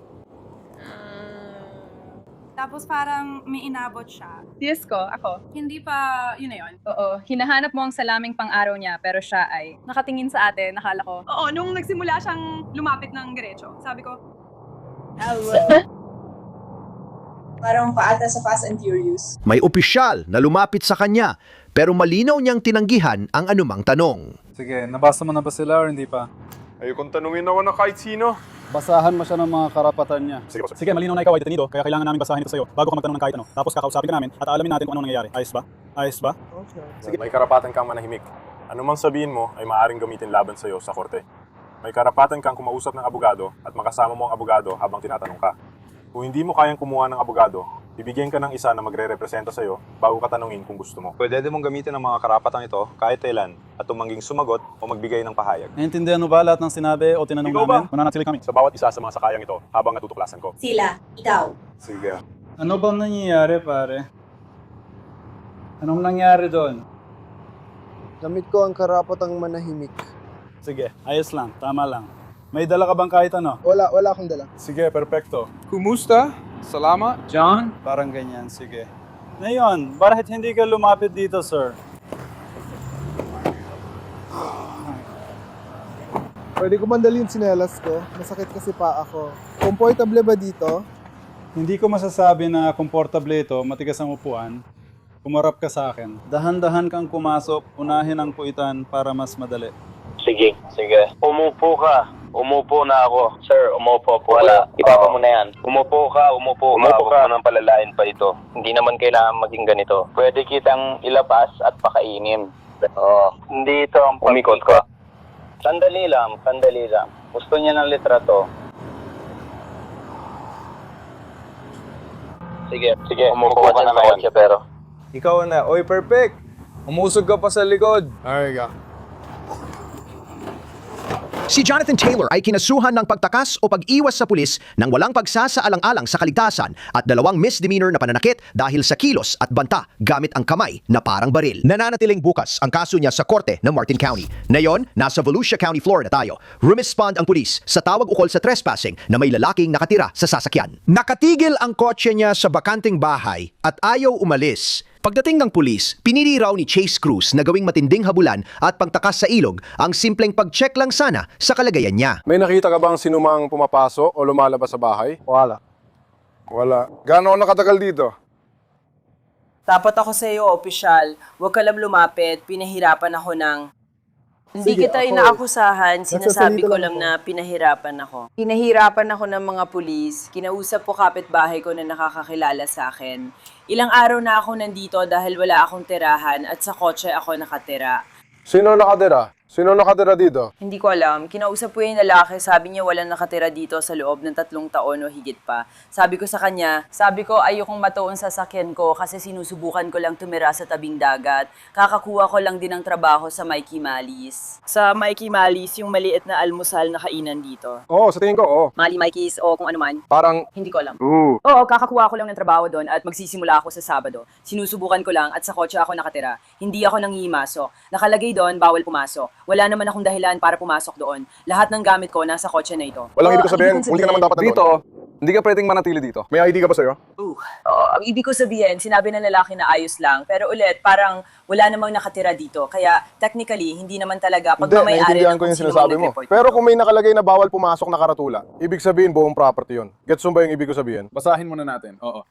Tapos parang may inabot siya. Tiyes ko, ako. Hindi pa, yun na yun. Oo, hinahanap mo ang salaming pang-araw niya, pero siya ay nakatingin sa atin, nakala ko. Oo, nung nagsimula siyang lumapit ng diretso, sabi ko, Parang paata sa Fast and Furious. May opisyal na lumapit sa kanya pero malinaw niyang tinanggihan ang anumang tanong. Sige, nabasa mo na ba sila or hindi pa? Ayokong tanungin ako na kahit sino. Basahan mo siya ng mga karapatan niya. Sige, boss. Sige, malinaw na ikaw ay detenido, kaya kailangan namin basahin ito sa'yo bago ka magtanong ng kahit ano. Tapos kakausapin ka namin at aalamin natin kung anong nangyayari. Ayos ba? Ayos ba? Sige. May karapatan kang manahimik. Ano mang sabihin mo ay maaaring gamitin laban sa'yo sa korte. May karapatan kang kumausap ng abogado at makasama mo ang abogado habang tinatanong ka. Kung hindi mo kayang kumuha ng abogado, bibigyan ka ng isa na magre-representa sa'yo bago ka tanungin kung gusto mo. Pwede din mong gamitin ang mga karapatang ito kahit kailan at tumangging sumagot o magbigay ng pahayag. Naintindihan mo ba lahat ng sinabi o tinanong Ikaw ba? namin? Mananatili kami. Sa bawat isa sa mga sakayang ito habang natutuklasan ko. Sila, ikaw. Sige. Ano bang nangyayari, pare? Anong nangyari doon? Gamit ko ang karapatang manahimik. Sige, ayos lang, tama lang. May dala ka bang kahit ano? Wala akong dala. Sige, perfecto. Kumusta? Salamat, John? Parang ganyan, sige. Ngayon, bakit hindi ka lumapit dito, sir? Pwede ko mandali yung sinelas ko. Masakit kasi pa ako. Comfortable ba dito? Hindi ko masasabi na komportable ito, matigas ang upuan. Kumarap ka sa akin. Dahan-dahan kang pumasok, unahin ang puitan para mas madali. Sige. Umupo ka. Umupo na ako. Sir, umupo po. Wala. Ipapa mo na yan. Umupo ka. Umupo ka. Huwag mo nang palalain pa ito. Hindi naman kailangan maging ganito. Pwede kitang ilabas at pakainin. Oo. Hindi ito ang umikot ka. Sandali lang. Gusto niya ng litrato. Sige. Umupo ka na ngayon. Pero Ikaw na. Oy, perfect. Umusog ka pa sa likod. Ay, Si Jonathan Taylor ay kinasuhan ng pagtakas o pag-iwas sa pulis nang walang pagsasaalang-alang sa kaligtasan at 2 misdemeanor na pananakit dahil sa kilos at banta gamit ang kamay na parang baril. Nananatiling bukas ang kaso niya sa korte ng Martin County. Ngayon, nasa Volusia County, Florida tayo. Rumespond ang pulis sa tawag ukol sa trespassing na may lalaking nakatira sa sasakyan. Nakatigil ang kotse niya sa bakanting bahay at ayaw umalis. Pagdating ng pulis, pinili raw ni Chase Cruz na gawing matinding habulan at pagtakas sa ilog ang simpleng pag-check lang sana sa kalagayan niya. May nakita ka bang sinumang pumapasok o lumalabas sa bahay? Wala. Gaano nakatagal dito? Dapat ako sa iyo, opisyal. Huwag ka lang lumapit. Pinahirapan ako ng... Hindi Sige, kita ako inaakusahan. Sinasabi Nagsasalita ko lang lang ako. na pinahirapan ako. Pinahirapan ako ng mga pulis. Kinausap ko kapitbahay ko na nakakakilala sa akin. Ilang araw na ako nandito dahil wala akong tirahan at sa kotse ako nakatira. Sino nakatira dito? Hindi ko alam. Kinausap ko yung lalaki, sabi niya walang nakatira dito sa loob ng 3 taon o higit pa. Sabi ko sa kanya, ayokong matuon sa sakyan ko kasi sinusubukan ko lang tumira sa tabing dagat. Kakakuha ko lang din ng trabaho sa Mikey Malis. Sa Mikey Malis, yung maliit na almusal na kainan dito. Oo, sa tingin ko, oo. Mali Mikey's o kung ano man. Parang, Hindi ko alam. oo. Oo, kakakuha ko lang ng trabaho doon at magsisimula ako sa Sabado. Sinusubukan ko lang at sa kotse ako nakatira. Hindi ako nangihimasok. Nakalagay doon, bawal pumasok. Wala naman akong dahilan para pumasok doon. Lahat ng gamit ko nasa kotse na ito. Walang ibig ko sabihin, huli ka naman dapat Dito, hindi ka pwedeng manatili dito. May ID ka ba sa'yo? Oo, ang ibig ko sabihin, sinabi ng lalaki na ayos lang. Pero ulit, parang wala namang nakatira dito. Kaya technically, hindi naman talaga Hindi, pagmamayari naiintindihan ng ko kung yung sino sinasabi mang mo. nag-report Pero dito. kung may nakalagay na bawal pumasok na karatula, ibig sabihin buong property yun. Gets mo ba yung ibig ko sabihin? Basahin muna natin. Oo.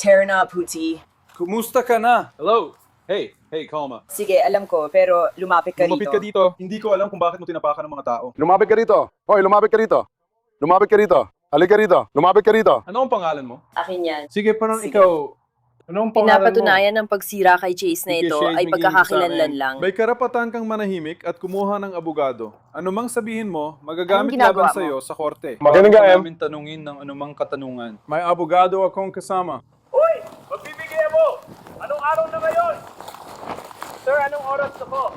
Tear na, puti. Kumusta ka na? Hello? Hey, kalma. Sige, alam ko, pero lumapit ka Lumapit rito. ka dito. Hindi ko alam kung bakit mo tinapakan ng mga tao. Lumapit ka rito. Hoy, lumapit ka rito. Lumapit ka rito. Halika rito. Lumapit ka rito. Ano ang pangalan mo? Akin yan. Sige, parang Sige. ikaw. Anong pangalan Pinapatunayan ng pagsira kay Chase na ito ay pagkakakilanlan lang. May karapatan kang manahimik at kumuha ng abogado. Anumang sabihin mo, magagamit Anong ginagawa laban sa iyo sa korte. Magaling ka, Bawal Em. namin tanungin ng anumang katanungan. May abogado akong kasama. Uy! Magbibigay mo! Anong araw na ngayon? Sir, anong oras na po?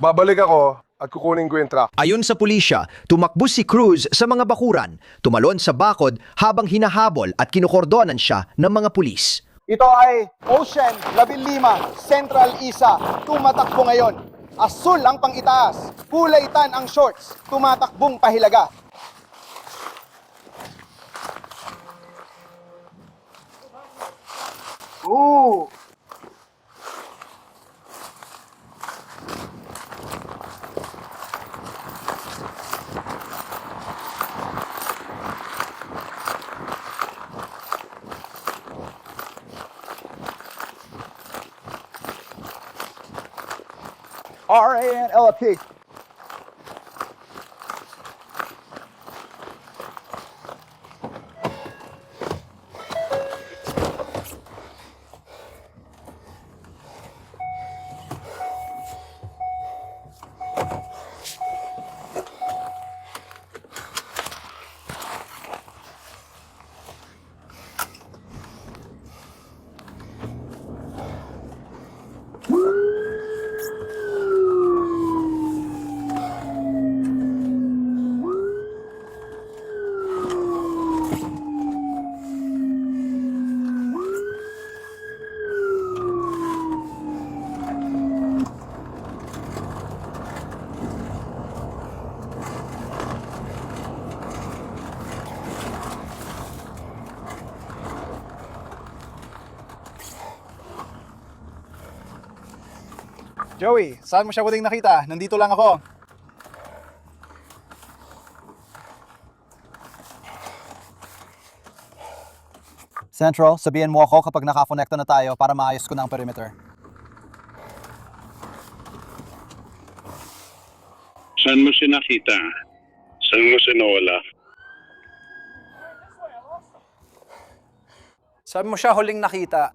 Babalik ako at kukunin ko yung truck. Ayon sa pulisya, tumakbo si Cruz sa mga bakuran, tumalon sa bakod habang hinahabol at kinukordonan siya ng mga pulis. Ito ay Ocean 15, Central Isa. Tumatakbo ngayon. Asul ang pangitaas. Kulay tan ang shorts. Tumatakbong pahilaga. Ooh! RANLP. Joey, saan mo siya huling nakita? Nandito lang ako. Central, sabihin mo ako kapag nakakonekta na tayo para maayos ko na ang perimeter. Saan mo siya nakita? Saan mo siya nawala? Saan mo siya huling nakita?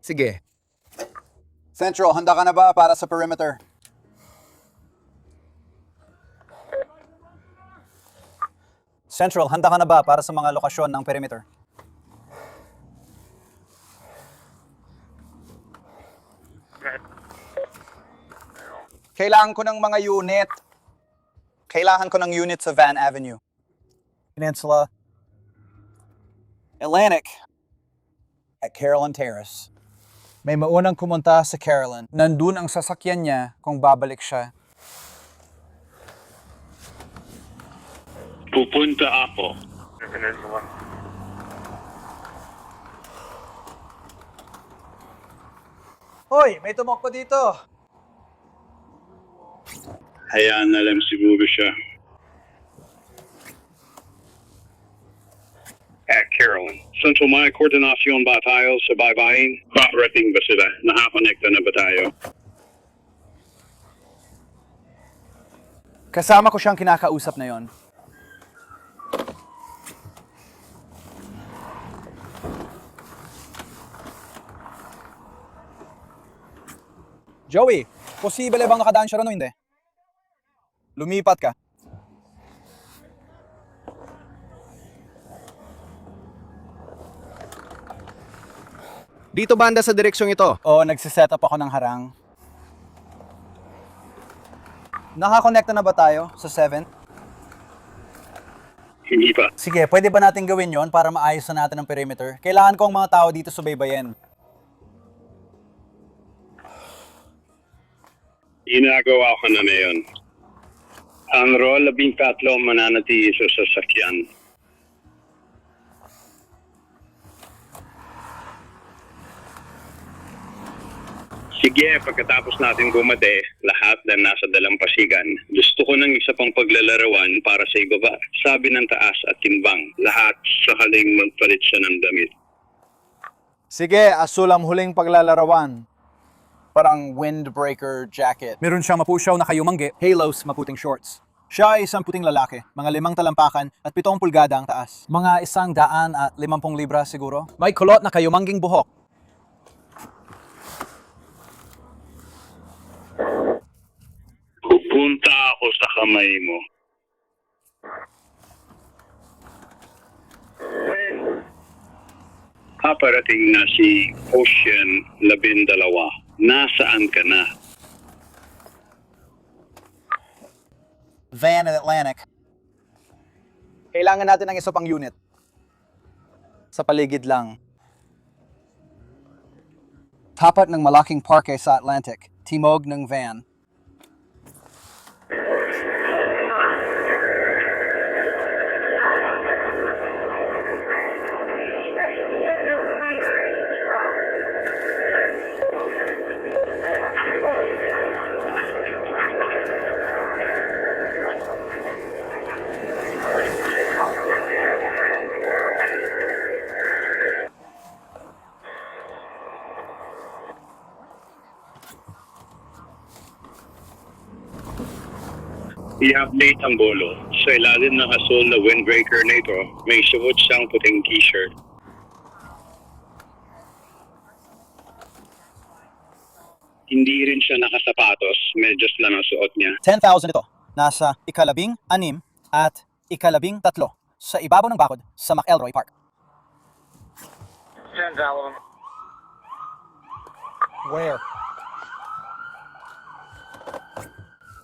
Sige. Central, handa ka na ba para sa perimeter? Central, handa ka na ba para sa mga lokasyon ng perimeter? Kailangan ko ng mga unit. Kailangan ko ng unit sa Van Avenue. Peninsula. Atlantic. At Carolyn Terrace. May maunang kumunta sa Carolyn. Nandun ang sasakyan niya kung babalik siya. Pupunta ako. Hoy, may tumakbo dito. Hayaan na lang siguro siya. Carolyn, Central, may koordinasyon ba tayo sa baybayin? Rating ba sila? Nakakonekta na ba tayo? Kasama ko siyang kinakausap na yon. Joey, posible bang nakadaan siya ron o hindi? Lumipat ka. Dito banda sa direksyong ito. Oo, nagsiset up ako ng harang. Nakakonekta na ba tayo sa 7? Hindi pa. Sige, pwede ba natin gawin yon para maayos na natin ang perimeter? Kailangan ko ang mga tao dito subaybayin. Ginagawa ko na ngayon. Ang role 13 mananatili sa sasakyan. Sige, pagkatapos natin bumate, lahat na nasa dalampasigan. Gusto ko ng isa pang paglalarawan para sa ibaba. Sabi ng taas at timbang, lahat sakaling magpalit siya ng damit. Sige, asul ang huling paglalarawan. Parang windbreaker jacket. Meron siyang mapusyaw na kayumanggi, halos maputing shorts. Siya ay isang puting lalaki, mga 5 talampakan at 7 pulgada ang taas. Mga 150 libra siguro. May kulot na kayumangging buhok. Pupunta ako sa kamay mo. Paparating na si Ocean 12. Nasaan ka na? Van at Atlantic. Kailangan natin ng isa pang unit. Sa paligid lang. Tapat ng malaking parke sa Atlantic. Timog ng van. I-update ang bolo. Sa ilalim ng asul na windbreaker na ito, may suot siyang puting t-shirt. Hindi rin siya nakasapatos, medyas lang ang suot niya. 10,000 ito. Nasa 16 at 13 sa ibabaw ng bakod sa McElroy Park. 10,000. Where?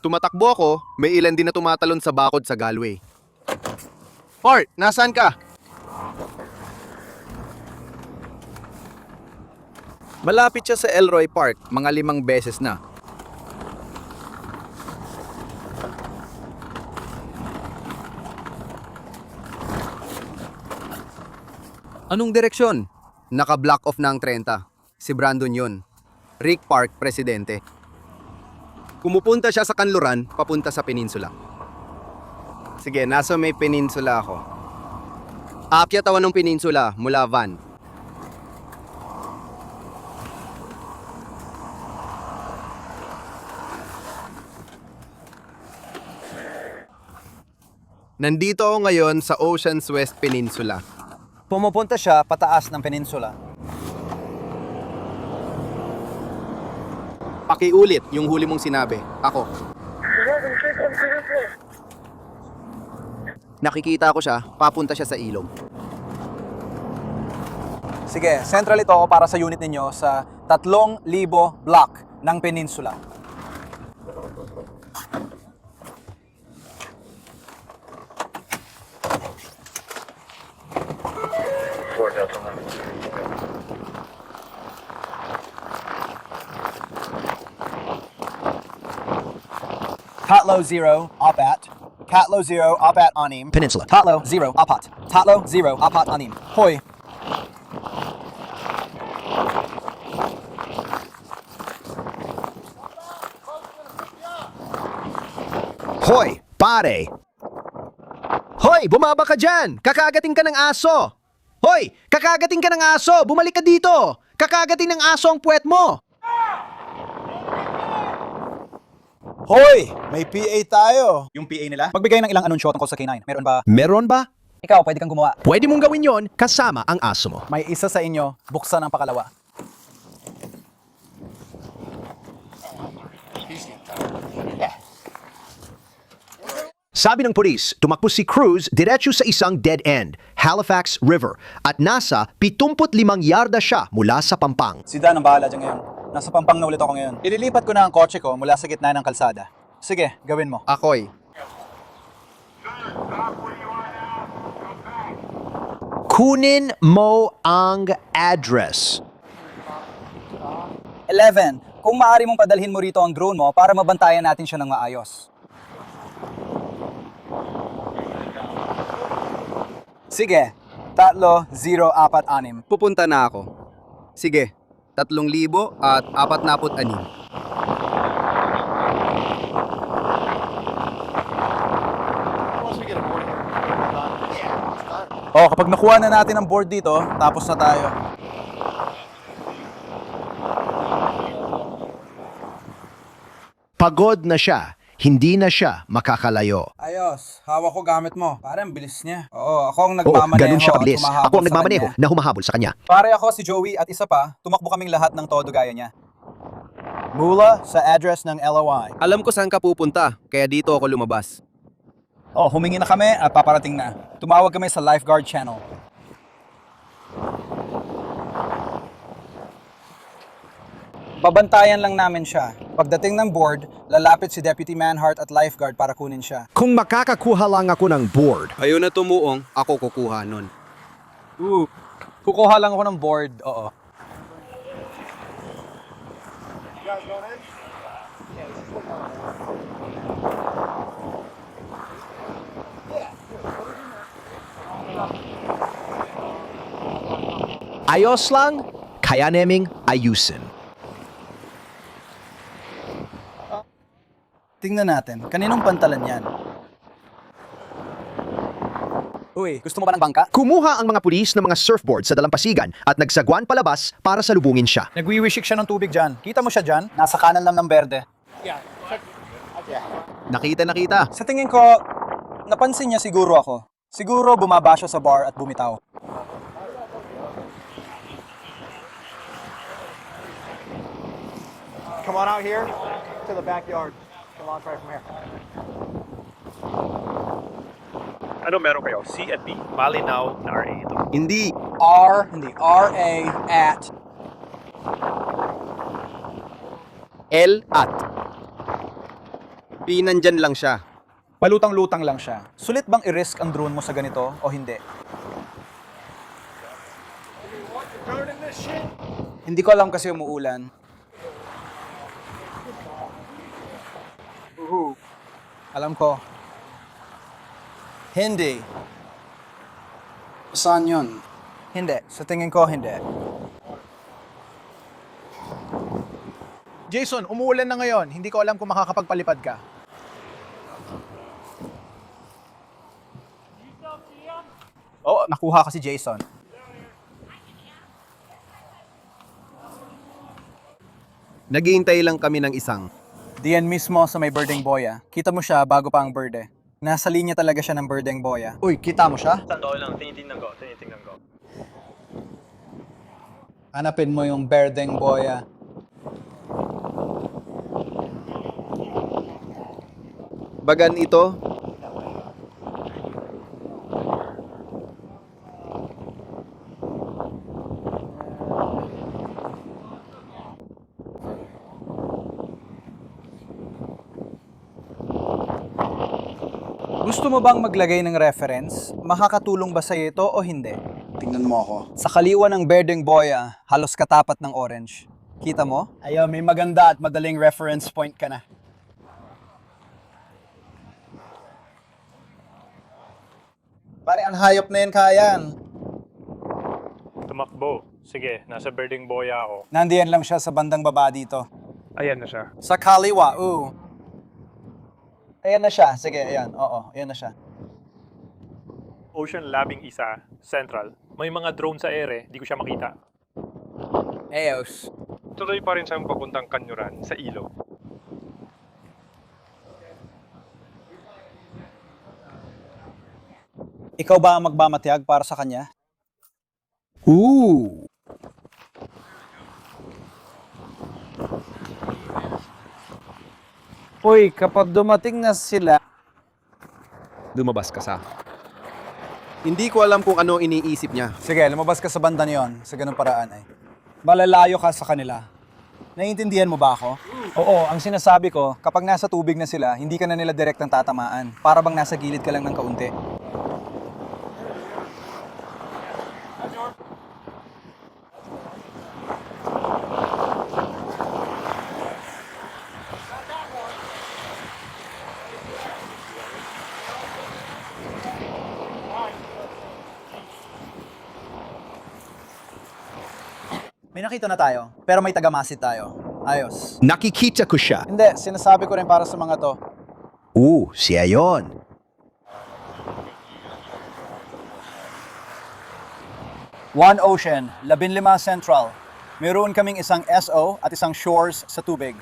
Tumatakbo ako, may ilan din na tumatalon sa bakod sa Galway. Fort, nasaan ka? Malapit siya sa Elroy Park, mga 5 beses na. Anong direksyon? Naka-block off na ang 30. Si Brandon yun. Rick Park, Presidente. Pumupunta siya sa kanluran, papunta sa peninsula. Sige, nasa may peninsula ako. Aakyat ako ng peninsula mula Van. Nandito ako ngayon sa Ocean's West Peninsula. Pumupunta siya pataas ng peninsula. Pakiulit yung huli mong sinabi. Ako. Nakikita ko siya, papunta siya sa ilog. Sige, central ito para sa unit ninyo sa 3,000 block ng peninsula. Tatlo 0, apat. Tatlo 0, apat anim. Peninsula. Tatlo 0, apat. Tatlo 0, apat anim. Hoy. Hoy, pare! Hoy, bumaba ka dyan! Kakagating ka ng aso! Hoy, kakagating ka ng aso! Bumalik ka dito! Kakagating ng aso ang puwet mo! Hoy! May PA tayo! Yung PA nila? Magbigay ng ilang anunsyo tungkol sa K9. Meron ba? Meron ba? Ikaw, pwede kang gumawa. Pwede mong gawin yon kasama ang aso mo. May isa sa inyo, buksan ang pakalawa. Sabi ng pulis, tumakbo si Cruz diretso sa isang dead end, Halifax River, at nasa 75 yarda siya mula sa Pampang. Si Dan ang bahala dyan ngayon. Nasa Pampang na ulit ako ngayon. Ililipat ko na ang kotse ko mula sa gitna ng kalsada. Sige, gawin mo. Ako'y. Kunin mo ang address. 11. Kung maaari mong padalhin mo rito ang drone mo para mabantayan natin siya ng maayos. Sige, 3,046. Pupunta na ako. Sige, 3,046. Oh, kapag nakuha na natin ang board dito, tapos na tayo. Pagod na siya, hindi na siya makakalayo. Ayos, hawak ko gamit mo. Parang bilis niya. Oo, ako ang nagmamaneho. Ganun siya kabilis. at humahabol Ako ang sa nagmamaneho kanya. na humahabol sa kanya. Pare ako, si Joey at isa pa, tumakbo kaming lahat ng todo gaya niya. Mula sa address ng LOI. Alam ko saan ka pupunta, kaya dito ako lumabas. Oh, humingi na kami at paparating na. Tumawag kami sa Lifeguard Channel. Babantayan lang namin siya. Pagdating ng board, lalapit si Deputy Manhart at Lifeguard para kunin siya. Kung makakakuha lang ako ng board, Ayaw na tumuong, ako kukuha nun. Kukuha lang ako ng board, oo. ayos lang, kaya naming ayusin. Tingnan natin, kaninong pantalan yan? Uy, gusto mo ba ng bangka? Kumuha ang mga pulis ng mga surfboard sa dalampasigan at nagsagwan palabas para salubungin siya. Nagwiwishik siya ng tubig dyan. Kita mo siya dyan? Nasa kanan lang ng berde. Nakita. Sa tingin ko, napansin niya siguro ako. Siguro bumaba siya sa bar at bumitaw. Come on out here to the backyard. Come on, try from here. Ano meron kayo? C at B? Malinaw na RA ito. Hindi. Hindi. R-A at. L at. P nandyan lang siya. Palutang-lutang lang siya. Sulit bang i-risk ang drone mo sa ganito o hindi? Hindi ko alam kasi umuulan. Alam ko. Hindi. Saan yun? Hindi. Sa tingin ko, hindi. Jason, umuulan na ngayon. Hindi ko alam kung makakapagpalipad ka. Oh, nakuha ka si Jason. Naghihintay lang kami ng isang. Diyan mismo sa may birding boya. Kita mo siya bago pa ang bird eh. Nasa linya talaga siya ng birding boya. Uy, kita mo siya? Sandali lang, tinitingnan ko. Hanapin mo yung birding boya. Bagan ito? Gusto mo bang maglagay ng reference? Makakatulong ba sa ito o hindi? Tingnan mo ako. Sa kaliwa ng birding boya, halos katapat ng orange. Kita mo? Ayaw, may maganda at madaling reference point ka na. Pare, ang hayop na yan kayan. Tumakbo. Sige, nasa birding boya ako. Nandiyan lang siya sa bandang baba dito. Ayan na siya. Sa kaliwa, Ayan na siya. Sige, ayan. Oo, ayan na siya. Ocean Labing isa, Central. May mga drone sa ere, di ko siya makita. Eos. Tuloy pa rin siyang papuntang Kanyuran, sa ilog. Ikaw ba ang magmamatiyag para sa kanya? Uy, kapag dumating na sila... Lumabas ka sa. Hindi ko alam kung ano iniisip niya. Sige, lumabas ka sa banda niyon, sa ganung paraan ay. Malalayo ka sa kanila. Naiintindihan mo ba ako? Oo, ang sinasabi ko, kapag nasa tubig na sila, hindi ka na nila direktang tatamaan. Para bang nasa gilid ka lang ng kaunti. May nakita na tayo, pero may tagamasid tayo. Ayos. Nakikita ko siya. Hindi, sinasabi ko rin para sa mga to. Siya yon. One Ocean, 15 Central. Meron kaming isang SO at isang Shores sa tubig.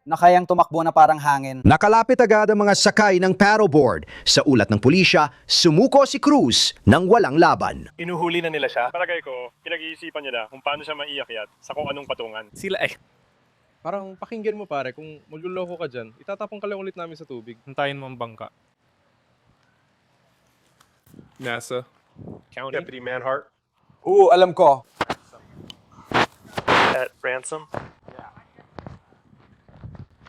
Na kayang tumakbo na parang hangin. Nakalapit agad ang mga sakay ng paddleboard. Sa ulat ng pulisya, sumuko si Cruz nang walang laban. Inuhuli na nila siya. Palagay ko, pinag-iisipan niya na kung paano siya maiakyat sa kung anong patungan. Parang pakinggan mo pare, kung magluloko ka dyan, itatapong ka lang ulit namin sa tubig. Hintayin mo ang bangka. NASA. County. Deputy Manhart. Alam ko. At Ransom.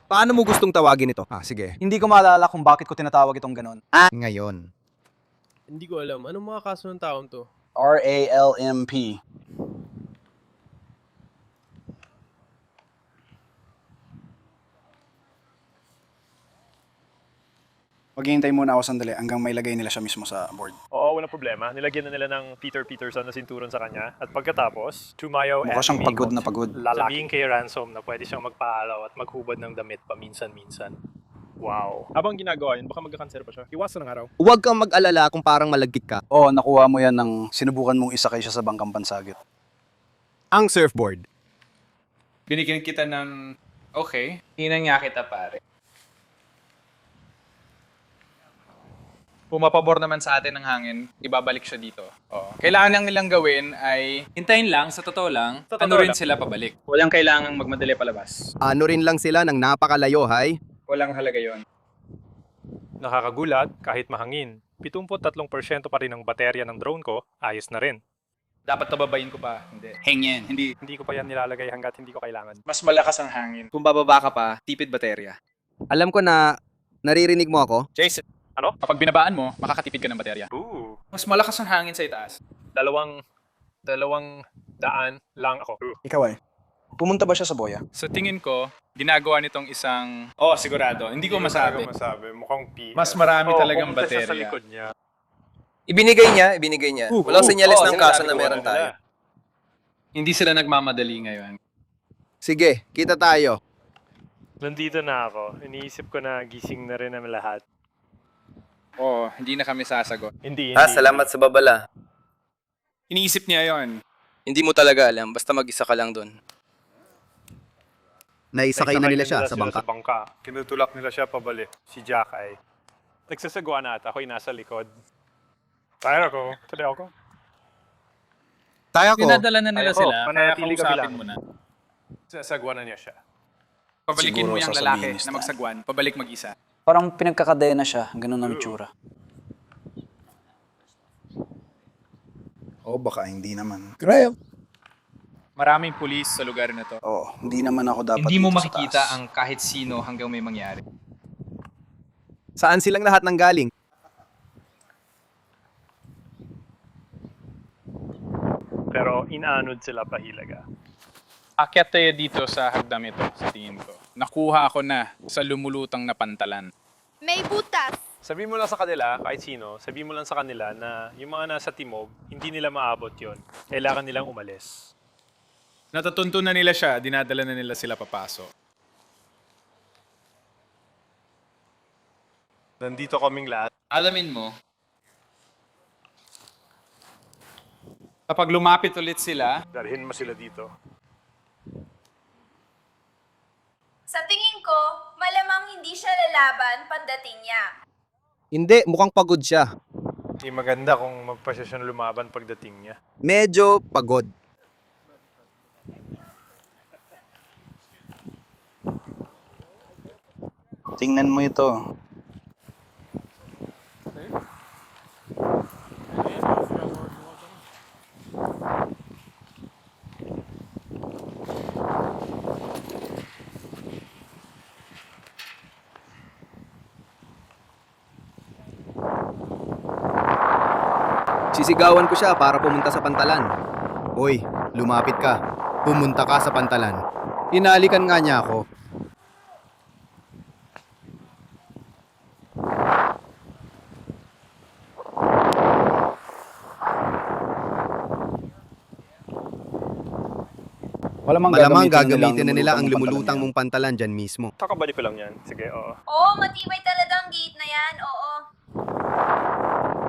Paano mo gustong tawagin ito? Sige. Hindi ko maalala kung bakit ko tinatawag itong ganun. Ngayon. Hindi ko alam. Anong mga kaso ng taon to? RALMP. Maghihintay muna ako sandali hanggang may lagay nila siya mismo sa board. Oo, walang problema. Nilagyan na nila ng Peter Peterson na sinturon sa kanya. At pagkatapos, Tumayo Mukha siyang pagod na pagod. Sabihin kay Ransom na pwede siyang magpaalaw at maghubad ng damit paminsan-minsan. Wow. Habang ginagawa yun, baka magkakanser pa siya. Iwasan ng araw. Huwag kang mag-alala kung parang malagkit ka. Nakuha mo yan ng sinubukan mong isakay siya sa bangkang pansagit. Ang surfboard. Binikin kita ng okay. Hinan nga kita pare. Pumapabor naman sa atin ng hangin, ibabalik siya dito. Kailangan lang nilang gawin ay hintayin lang, sa totoo lang, rin sila pabalik. Walang kailangang magmadali palabas. Ano rin lang sila ng napakalayo, hay? Walang halaga yon. Nakakagulat, kahit mahangin, 73% pa rin ang baterya ng drone ko, ayos na rin. Dapat tababayin ko pa. Hindi. Hang yan. Hindi. Hindi ko pa yan nilalagay hanggat hindi ko kailangan. Mas malakas ang hangin. Kung bababa ka pa, tipid baterya. Alam ko na naririnig mo ako. Jason, ano? Kapag binabaan mo, makakatipid ka ng baterya. Mas malakas ang hangin sa itaas. Dalawang daan lang ako. Ikaw ay, pumunta ba siya sa boya? Sa tingin ko, ginagawa nitong isang... sigurado. Hindi ko masabi. Mukhang P. Mas marami talagang pumunta siya sa baterya. likod niya. Ibinigay niya. Walang senyales ng kaso na meron tayo. Hindi sila nagmamadali ngayon. Sige, kita tayo. Nandito na ako. Iniisip ko na gising na rin ang lahat. Hindi na kami sasagot. Hindi. Salamat sa babala. Iniisip niya yon. Hindi mo talaga alam, basta mag-isa ka lang doon. Naisakay na nila siya sa bangka. Kinutulak nila siya pabalik. Si Jack ay. Nagsasagwa na at ako'y nasa likod. Tayo ako. Dinadala na nila sila, kaya manatili ka kausapin bilang. mo na. Sasagwa na niya siya. Pabalikin Siguro mo yung sasabihin lalaki ni na Stan. magsagwan, pabalik mag-isa. Parang pinagkakadena siya, ganun ang itsura. O baka hindi naman. Graham! Maraming pulis sa lugar na to. Hindi naman ako dapat Hindi mo dito sa makikita taas. ang kahit sino hanggang may mangyari. Saan silang lahat nang galing? Pero inaanod sila pa Hilaga. Akyat tayo dito sa hagdam ito, sa tingin ko. Nakuha ako na sa lumulutang na pantalan. May butas. Sabihin mo lang sa kanila, kahit sino, sabihin mo lang sa kanila na yung mga nasa timog, hindi nila maabot yon. Kailangan nilang umalis. Natutunto na nila siya, dinadala na nila sila papasok. Nandito kaming lahat. Alamin mo, kapag lumapit ulit sila, Dalhin mo sila dito. Sa tingin ko, malamang hindi siya lalaban pagdating niya. Hindi, mukhang pagod siya. Hindi maganda kung magpasya siya lumaban pagdating niya. Medyo pagod. Tingnan mo ito. Sisigawan ko siya para pumunta sa pantalan. Hoy, lumapit ka. Pumunta ka sa pantalan. Hinalikan nga niya ako. Malamang gagamitin na nila ang lumulutang mong pantalan dyan mismo. Kakabalik ko lang yan. Sige, oo. Oo, matibay talaga ang gate na yan. Oo.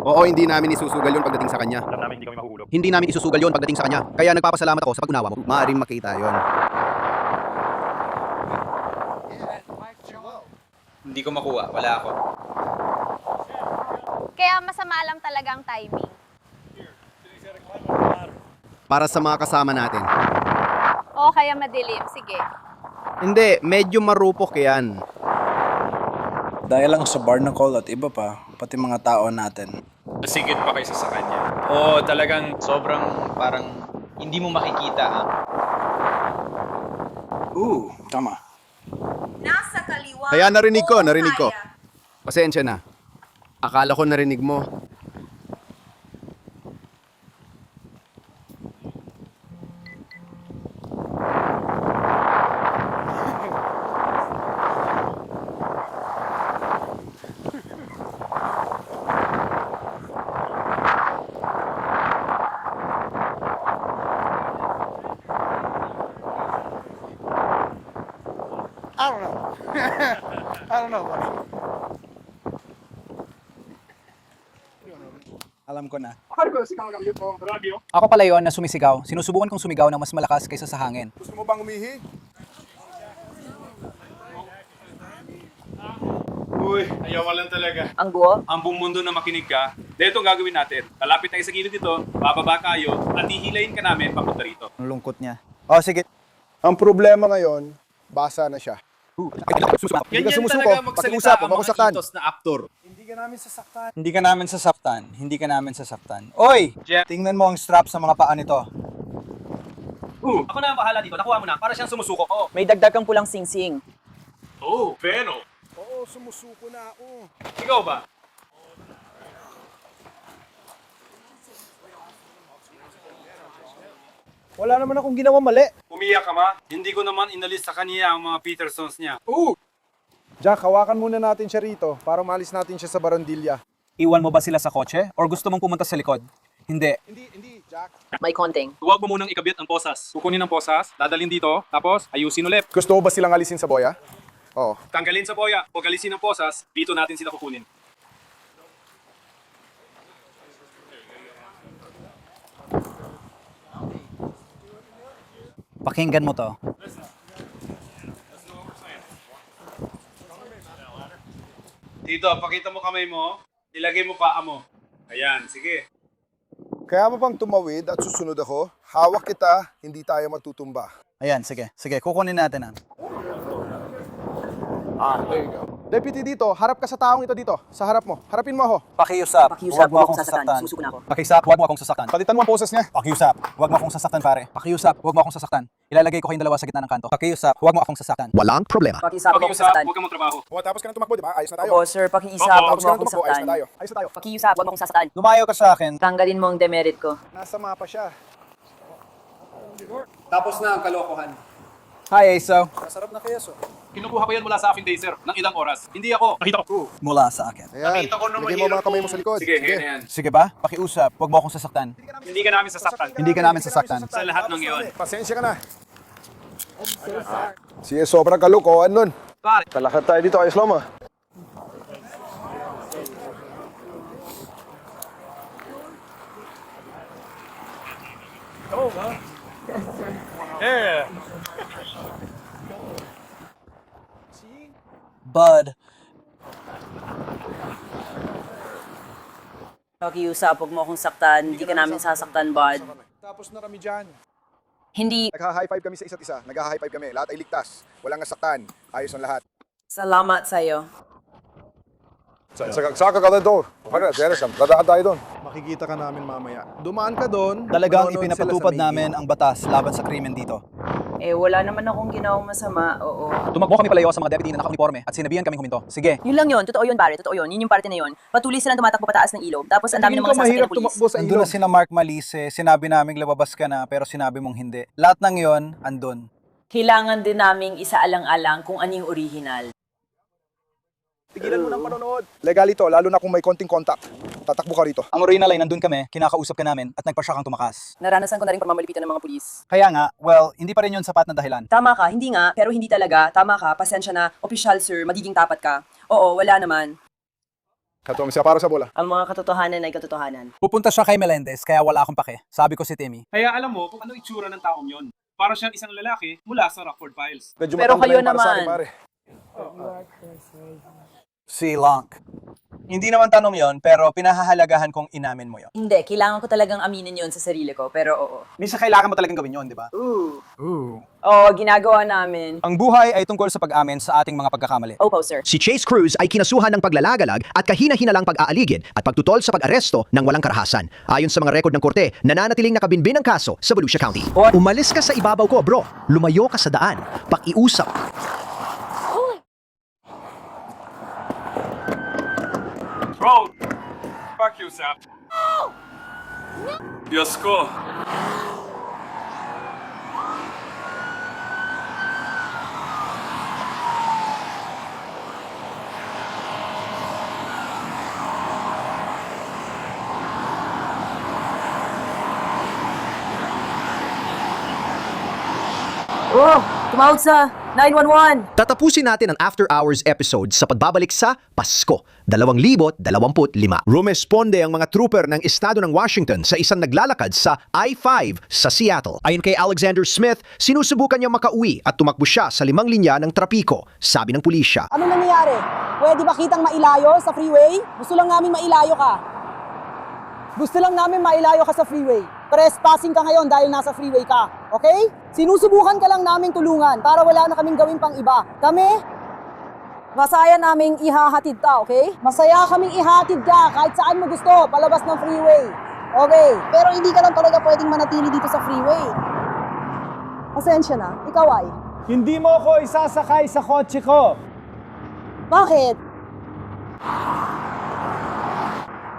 Oo, hindi namin isusugal yun pagdating sa kanya. Alam namin hindi kami mahuhulog. Hindi namin isusugal yon pagdating sa kanya. Kaya nagpapasalamat ako sa pag-unawa mo. Maaaring makita yon. hindi ko makuha. Wala ako. Kaya masama lang talaga ang timing. Para sa mga kasama natin. O kaya madilim. Sige. Hindi, medyo marupok yan. Dahil lang sa Barnacle at iba pa, pati mga tao natin. Masigit pa kaysa sa kanya. Oo, talagang sobrang parang hindi mo makikita. Tama. Nasa kaliwa. Kaya narinig ko. Pasensya na. Akala ko narinig mo. I don't know. I don't know, buddy. Alam ko na. Radio. Ako pala yon na sumisigaw. Sinusubukan kong sumigaw na mas malakas kaysa sa hangin. Gusto mo bang umihi? Uy, ayaw lang talaga. Ang guwa? Ang buong mundo na makinig ka. Dito ang gagawin natin. Lalapit tayo sa gilid dito, bababa kayo, at hihilayin ka namin papunta rito. Ang lungkot niya. Oh, sige. Ang problema ngayon, basa na siya. Hindi ka Ganyan sumusuko. talaga magsalita Pakiusap, ang huwag mga saktan. kitos na aktor. Hindi ka namin sasaktan. Hindi ka namin sasaktan. Oy! Tingnan mo ang strap sa mga paa nito. Ako na ang bahala dito. Nakuha mo na. Para siyang sumusuko. May dagdag kang pulang singsing. Oh, pero sumusuko na ako. Ikaw ba? Wala naman akong ginawa mali. Umiyak ka ma? Hindi ko naman inalis sa kanya ang mga Petersons niya. Jack, hawakan muna natin siya rito para maalis natin siya sa barandilya. Iwan mo ba sila sa kotse? Or gusto mong pumunta sa likod? Hindi. Hindi, Jack. May konting. Huwag mo munang ikabit ang posas. Kukunin ang posas, dadalhin dito, tapos ayusin ulit. Gusto mo ba silang alisin sa boya? Oo. Tanggalin sa boya o galisin ang posas, dito natin sila kukunin. Pakinggan mo to. Dito, pakita mo kamay mo, ilagay mo paa mo. Ayan, sige. Kaya mo pang tumawid at susunod ako, hawak kita, hindi tayo matutumba. Ayan, sige. Sige, kukunin natin There you go. Deputy dito, harap ka sa taong ito dito. Sa harap mo. Harapin mo ako. Pakiusap. Pakiusap, Huwag mo akong sasaktan. Susuko na ako. Pakiusap, huwag mo akong sasaktan. Palitan mo ang poses niya. Pakiusap, huwag mo akong sasaktan pare. Pakiusap, huwag mo akong sasaktan. Ilalagay ko kayong dalawa sa gitna ng kanto. Pakiusap, huwag mo akong sasaktan. Walang problema. Pakiusap, huwag akong sasaktan. Huwag ka mong trabaho. Tapos ka na tumakbo, di ba? Ayos na tayo. Opo, sir, pakiusap, Opo, huwag mo akong Ayos na sasaktan. tayo. Ayos na tayo. Pakiusap, huwag mo akong sasaktan. Lumayo ka sa akin. Tanggalin mo ang demerit ko. Nasa mapa siya. Tapos na ang kalokohan. Hi, Aso. Masarap na kaya so. Kinukuha ko yan mula sa aking taser ng ilang oras. Hindi ako. Nakita ko. Mula sa akin. Ayan. Nakita ko naman Lagay mo mga kamay mo sa likod. Sige, ganyan. Sige ba? Pakiusap, huwag mo akong sasaktan. Hindi ka namin sasaktan. Hindi ka namin sasaktan. Sa lahat ng iyon. Pasensya ka na. Sige, sobrang kalukuhan nun. Pare. Talakad tayo dito, ayos lang mo. Yeah. Bud. Pakiusap, huwag mo akong saktan. Hindi ka namin sasaktan, bud. Tapos na kami dyan. Hindi. Nagha-high five kami sa isa't isa. Nagha-high five kami. Lahat ay ligtas. Walang nasaktan. Ayos ang lahat. Salamat sa'yo. Saka ka doon. Dadaan tayo doon. Makikita ka namin mamaya. Dumaan ka doon. Talagang manonood ipinapatupad sila sa namin ang batas laban sa krimen dito. Eh, wala naman akong ginawang masama, oo. Tumakbo kami palayo sa mga deputy na naka-uniforme at sinabihan kaming huminto. Sige. Yun lang yun, totoo yun, pare, totoo yun. Yun yung parte na yun. Patuloy silang tumatakbo pataas ng ilog, tapos ang dami ng mga sasakyan ng pulis. Andun na sina Mark Malise, sinabi naming lumabas ka na pero sinabi mong hindi. Lahat ng yon andun. Kailangan din naming isaalang-alang kung ano yung original. Tigilan mo ng panonood. Legal ito, lalo na kung may konting contact. Tatakbo ka rito. Ang original ay nandun kami, kinakausap ka namin at nagpasya kang tumakas. Naranasan ko na rin pamamalipitan ng mga pulis. Kaya nga, well, hindi pa rin yun sapat na dahilan. Tama ka, hindi nga, pero hindi talaga. Tama ka, pasensya na. Opisyal, sir, magiging tapat ka. Oo, wala naman. Katuwang siya para sa bola. Ang mga katotohanan ay katotohanan. Pupunta siya kay Melendez kaya wala akong pake. Sabi ko si Timmy. Kaya alam mo kung ano itsura ng taong yon. Para siyang isang lalaki mula sa Rockford Files. Medyo Pero matanda kayo yun para sa akin, naman. pare. Si Lank. Hindi naman tanong yon pero pinahahalagahan kong inamin mo yon. Hindi, kailangan ko talagang aminin yon sa sarili ko, pero oo. Minsan kailangan mo talagang gawin yon, di ba? Oo, ginagawa namin. Ang buhay ay tungkol sa pag-amin sa ating mga pagkakamali. Opo, sir. Si Chase Cruz ay kinasuhan ng paglalagalag at kahina-hinalang pag-aaligid at pagtutol sa pag-aresto ng walang karahasan. Ayon sa mga rekord ng korte, nananatiling nakabinbin ang kaso sa Volusia County. Umalis ka sa ibabaw ko, bro. Lumayo ka sa daan. Pakiusap. Bro! Fuck you, Sap. Diyos ko! Oh, tumawag sa 911. Tatapusin natin ang After Hours episode sa pagbabalik sa Pasko, 2025. Rumesponde ang mga trooper ng estado ng Washington sa isang naglalakad sa I-5 sa Seattle. Ayon kay Alexander Smith, sinusubukan niyang makauwi at tumakbo siya sa 5 linya ng trapiko, sabi ng pulisya. Ano nangyayari? Pwede ba kitang mailayo sa freeway? Gusto lang namin mailayo ka. Gusto lang namin mailayo ka sa freeway. Trespassing ka ngayon dahil nasa freeway ka. Okay? Sinusubukan ka lang namin tulungan para wala na kaming gawin pang iba. Kami, masaya naming ihahatid ka, okay? Masaya kaming ihatid ka kahit saan mo gusto, palabas ng freeway. Okay? Pero hindi ka lang talaga pwedeng manatili dito sa freeway. Pasensya na. Ikaw ay. Hindi mo ako isasakay sa kotse ko. Bakit?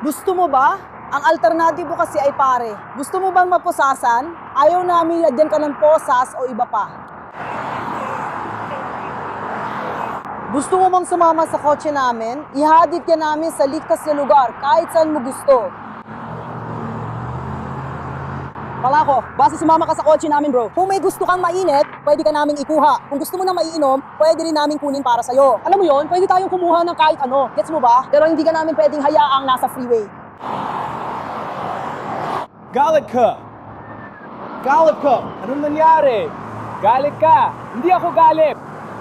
Gusto mo ba? Ang alternatibo kasi ay pare. Gusto mo bang maposasan? Ayaw namin lagyan ka ng posas o iba pa. Gusto mo bang sumama sa kotse namin? Ihatid ka namin sa ligtas na lugar kahit saan mo gusto. Pangako, basta sumama ka sa kotse namin, bro. Kung may gusto kang mainit, pwede ka namin ikuha. Kung gusto mo na maiinom, pwede rin namin kunin para sa'yo. Alam mo yon, pwede tayong kumuha ng kahit ano. Gets mo ba? Pero hindi ka namin pwedeng hayaang nasa freeway. Galit ka! Galit ka! Anong nangyari? Galit ka! Hindi ako galit!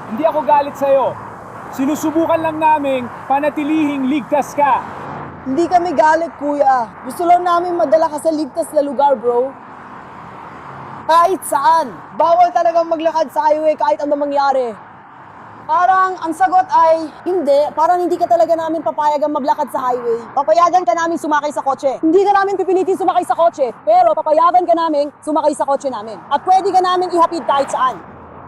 Hindi ako galit sa'yo. Sinusubukan lang naming panatilihing ligtas ka. Hindi kami galit, kuya. Gusto lang namin madala ka sa ligtas na lugar, bro. Kahit saan. Bawal talagang maglakad sa highway kahit ano mangyari. Parang ang sagot ay, hindi. Parang hindi ka talaga namin papayagan maglakad sa highway. Papayagan ka namin sumakay sa kotse. Hindi ka namin pipilitin sumakay sa kotse, pero papayagan ka namin sumakay sa kotse namin. At pwede ka namin ihapid kahit saan.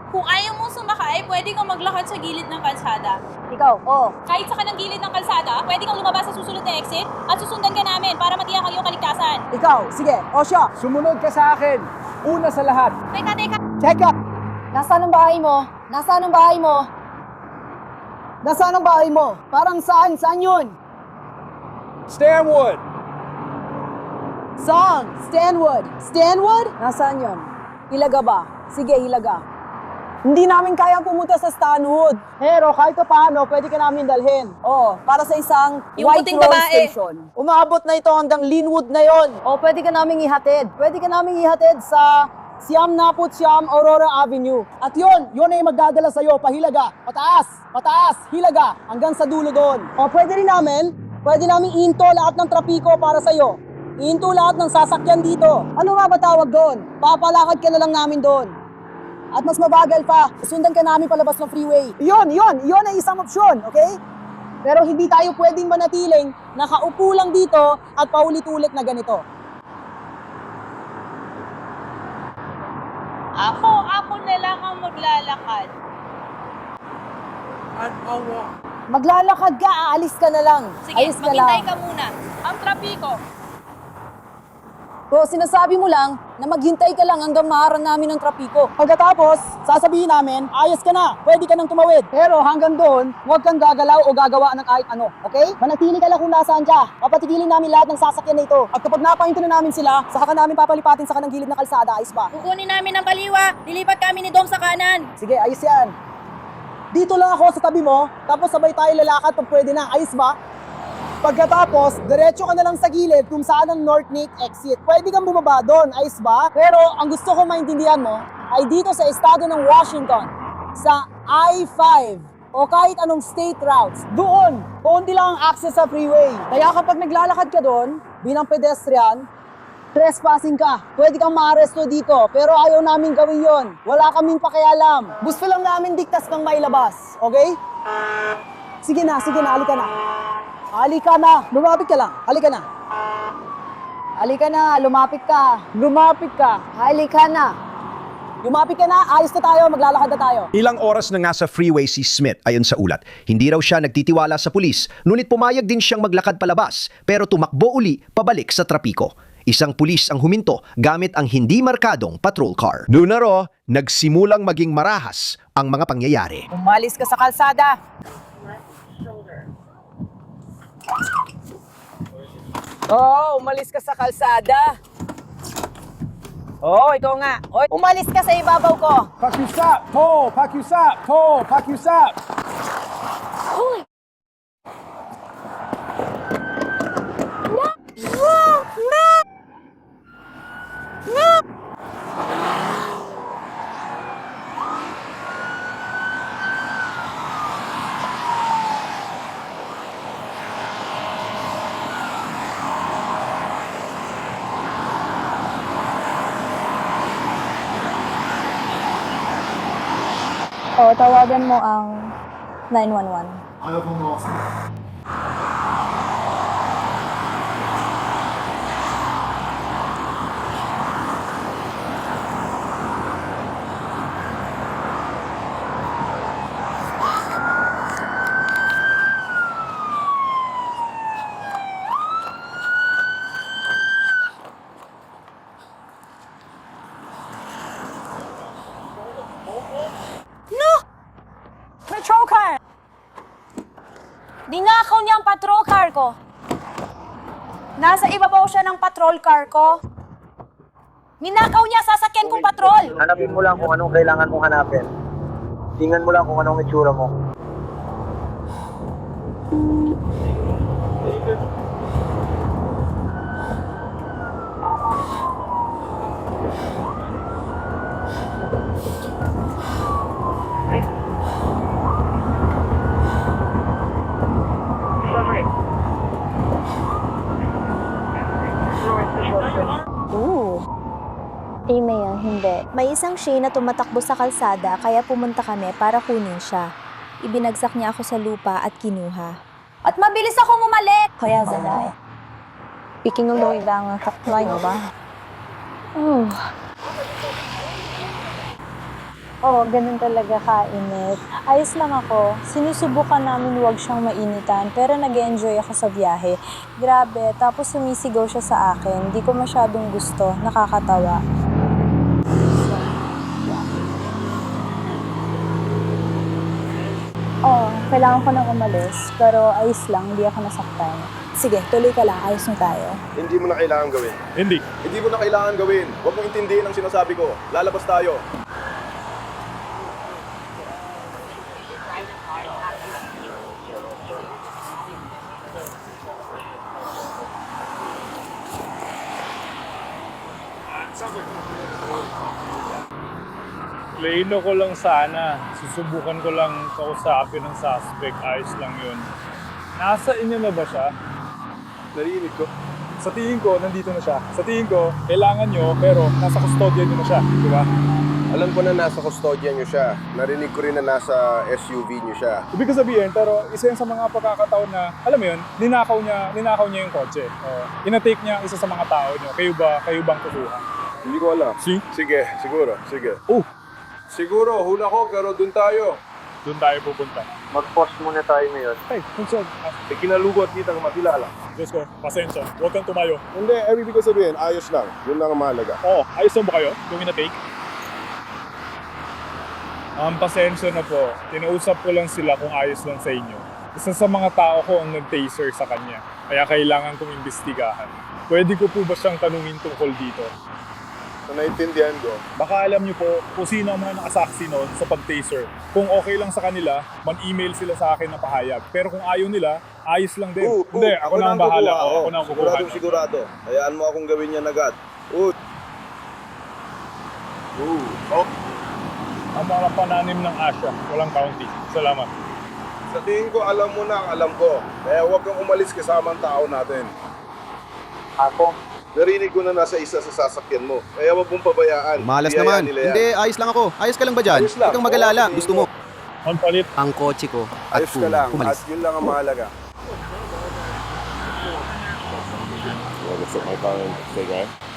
Kung ayaw mong sumakay, pwede kang maglakad sa gilid ng kalsada. Ikaw, oo. Kahit sa kanang gilid ng kalsada, pwede kang lumabas sa susunod na exit at susundan ka namin para matiyak ang iyong kaligtasan. Ikaw, sige. O siya. Sumunod ka sa akin. Una sa lahat. Teka. Check up. Nasaan ang bahay mo? Nasaan ang bahay mo? Nasaan ang bahay mo? Parang saan? Saan yun? Stanwood! Saan? Stanwood. Stanwood? Nasaan yun? Hilaga ba? Sige, Hilaga. Hindi namin kayang pumunta sa Stanwood. Pero kahit paano, pwede ka namin dalhin. Oo, para sa isang Yung White puting Road babae. Station. Umabot na ito hanggang Linwood na yon. O pwede ka namin ihatid. Pwede ka namin ihatid sa Siam Naput Siam Aurora Avenue. At yun ay magdadala sa'yo, pahilaga. Pataas, Hilaga, hanggang sa dulo doon. O pwede namin ihinto lahat ng trapiko para sa'yo. Ihinto lahat ng sasakyan dito. Ano nga ba tawag doon? Papalakad ka na lang namin doon. At mas mabagal pa, sundan ka namin palabas ng freeway. Yun ay isang opsyon, okay? Pero hindi tayo pwedeng manatiling nakaupo lang dito at paulit-ulit na ganito. Ako na lang ang maglalakad. Maglalakad ka, aalis ka na lang. Sige, Alis ka maghintay lang. ka muna. Ang trapiko. So, sinasabi mo lang na maghintay ka lang hanggang maharan namin ng trapiko. Pagkatapos, sasabihin namin, ayos ka na, pwede ka nang tumawid. Pero hanggang doon, huwag kang gagalaw o gagawa ng kahit ano, okay? Manatili ka lang kung nasaan ka. Papatigilin namin lahat ng sasakyan na ito. At kapag napahinto na namin sila, saka ka namin papalipatin sa kanang gilid ng kalsada, ayos ba? Kukunin namin ang kaliwa. Lilipat kami ni Dom sa kanan. Sige, ayos yan. Dito lang ako sa tabi mo, tapos sabay tayo lalakad pag pwede na, ayos ba? Pagkatapos, diretso ka na lang sa gilid kung saan ang North Neck exit. Pwede kang bumaba doon, ayos ba? Pero ang gusto ko maintindihan mo ay dito sa estado ng Washington, sa I-5 o kahit anong state routes. Doon, konti lang ang access sa freeway. Kaya kapag naglalakad ka doon, bilang pedestrian, trespassing ka. Pwede kang maaresto dito, pero ayaw namin gawin yon. Wala kaming pakialam. Gusto lang namin diktas ng mailabas, okay? Sige na, halika na. Halika na, lumapit ka lang. Halika na. Halika na, lumapit ka. Halika na. Lumapit ka na, ayos na tayo, maglalakad na tayo. Ilang oras na nga sa freeway si Smith ayon sa ulat. Hindi raw siya nagtitiwala sa pulis, ngunit pumayag din siyang maglakad palabas, pero tumakbo uli pabalik sa trapiko. Isang pulis ang huminto gamit ang hindi markadong patrol car. Doon na raw, nagsimulang maging marahas ang mga pangyayari. Umalis ka sa kalsada. Umalis ka sa kalsada. Ikaw nga. Umalis ka sa ibabaw ko. Pakiusap! Tawagan mo ang 911. Ano pong mo? Ninakaw niya ang patrol car ko. Nasa ibabaw siya ng patrol car ko. Ninakaw niya sasakyan kong patrol. Hanapin mo lang kung anong kailangan mong hanapin. Tingnan mo lang kung anong itsura mo. Email, hindi. May isang Shane na tumatakbo sa kalsada kaya pumunta kami para kunin siya. Ibinagsak niya ako sa lupa at kinuha. At mabilis ako umalik. Kaya Zaday. Speaking of going down, kaktuay mo ba? Oo, ganun talaga kainit. Ayos lang ako. Sinusubukan namin huwag siyang mainitan, pero nag-enjoy ako sa biyahe. Grabe, tapos sumisigaw siya sa akin. Di ko masyadong gusto. Nakakatawa. Oo, kailangan ko nang umalis, pero ayos lang, hindi ako nasaktan. Sige, tuloy ka lang, ayos na tayo. Hindi mo na kailangan gawin. Hindi. Hindi mo na kailangan gawin. Huwag mong intindihin ang sinasabi ko. Lalabas tayo. Plano ko lang sana. Susubukan ko lang kausapin ng suspect. Ayos lang yun. Nasa inyo na ba siya? Narinig ko. Sa tingin ko, nandito na siya. Sa tingin ko, kailangan nyo, pero nasa kustodya nyo na siya. Di ba? Alam ko na nasa kustodya niyo siya. Narinig ko rin na nasa SUV niyo siya. Ibig ko sabihin, pero isa yun sa mga pagkakataon na, alam mo yun, ninakaw niya yung kotse. Inatake niya isa sa mga tao nyo. Kayo bang kukuha? Hindi ko alam. Sige, siguro. Sige. Siguro, hula ko, pero dun tayo. Doon tayo pupunta. Mag-pause muna tayo ngayon. Hey, Kunson. Kinalugot kita ng makilala. Diyos ko, pasensya. Huwag kang tumayo. Hindi, ibig ko sabihin, ayos lang. Yun lang ang mahalaga. Oo, ayos lang ba kayo? Kung ina-take? Pasensya na po. Tinausap ko lang sila kung ayos lang sa inyo. Isa sa mga tao ko ang nag-taser sa kanya. Kaya kailangan kong imbestigahan. Pwede ko po ba siyang tanungin tungkol dito? So, naiintindihan ko. Baka alam niyo po kung sino ang mga nakasaksi noon sa pag-taser. Kung okay lang sa kanila, man-email sila sa akin na pahayag. Pero kung ayaw nila, ayos lang din. Hindi, ako na ang bahala. Ako na ang kukuha. Sigurado. Hayaan mo akong gawin yan agad. Ang mga pananim ng Asya, walang county. Salamat. Sa tingin ko, alam mo na ang alam ko. Kaya huwag kang umalis kasama ang tao natin. Ako? Narinig ko na nasa isa sa sasakyan mo. Kaya huwag mong pabayaan. Malas Biyayaan naman. nila yan. Hindi, ayos lang ako. Ayos ka lang ba dyan? Ayos lang. Huwag kang mag-alala. Oo, Gusto mo. Ang palit. Ang kotse ko. At Ayos ka lang. umalis. At yun lang ang mahalaga.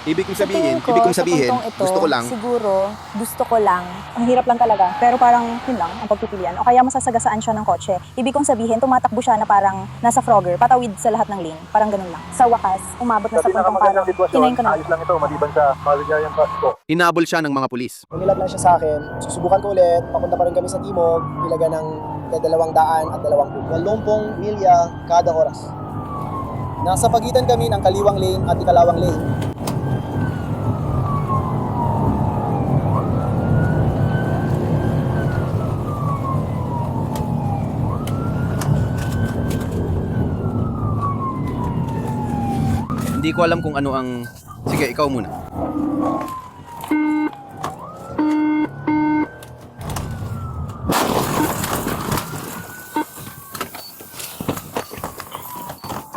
Ibig kong Sa tingin sabihin, sa puntong ito, gusto ko lang. Siguro, gusto ko lang. Ang hirap lang talaga, pero parang yun lang ang pagpipilian. O kaya masasagasaan siya ng kotse. Ibig kong sabihin, tumatakbo siya na parang nasa Frogger, patawid sa lahat ng lane. Parang ganun lang. Sa wakas, umabot na sa puntong parang kinain ko na. Ayos lang ito, maliban sa maligayang Pasko. Hinabol siya ng mga pulis. Umilag lang siya sa akin. Susubukan ko ulit. Papunta pa rin kami sa Timog. Ilaga ng 200 at 20 milya kada oras. Nasa pagitan kami ng kaliwang lane at ikalawang lane. Hindi ko alam kung ano ang... Sige, ikaw muna.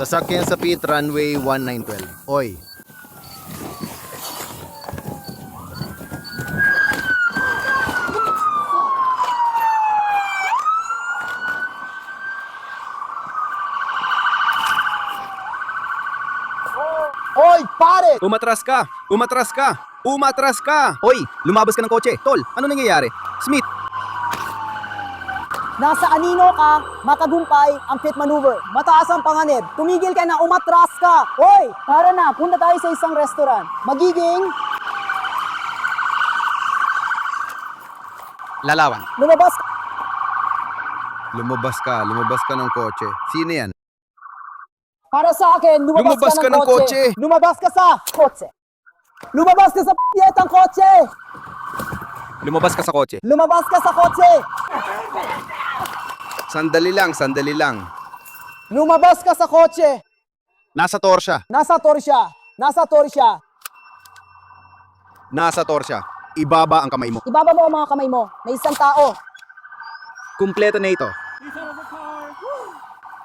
Sasakyan sa pit, runway 1912. Oy. Hoy, pare! Umatras ka! Umatras ka! Umatras ka! Hoy, lumabas ka ng kotse. Tol, ano nangyayari? Smith, Nasa anino ka, matagumpay ang pit maneuver. Mataas ang panganib. Tumigil ka na, umatras ka. Hoy, tara na, punta tayo sa isang restaurant. Magiging lalawan. lumabas ka. Lumabas ka ng kotse. Sino yan? Para sa akin, lumabas ka ng kotse. Lumabas ka sa kotse. Lumabas ka sa p***yetang kotse. Lumabas ka sa kotse. Lumabas ka sa kotse. Sandali lang. Lumabas ka sa kotse. Nasa tor siya. Nasa tor siya. Ibaba ang kamay mo. Ibaba mo ang mga kamay mo. May isang tao. Kumpleto na ito.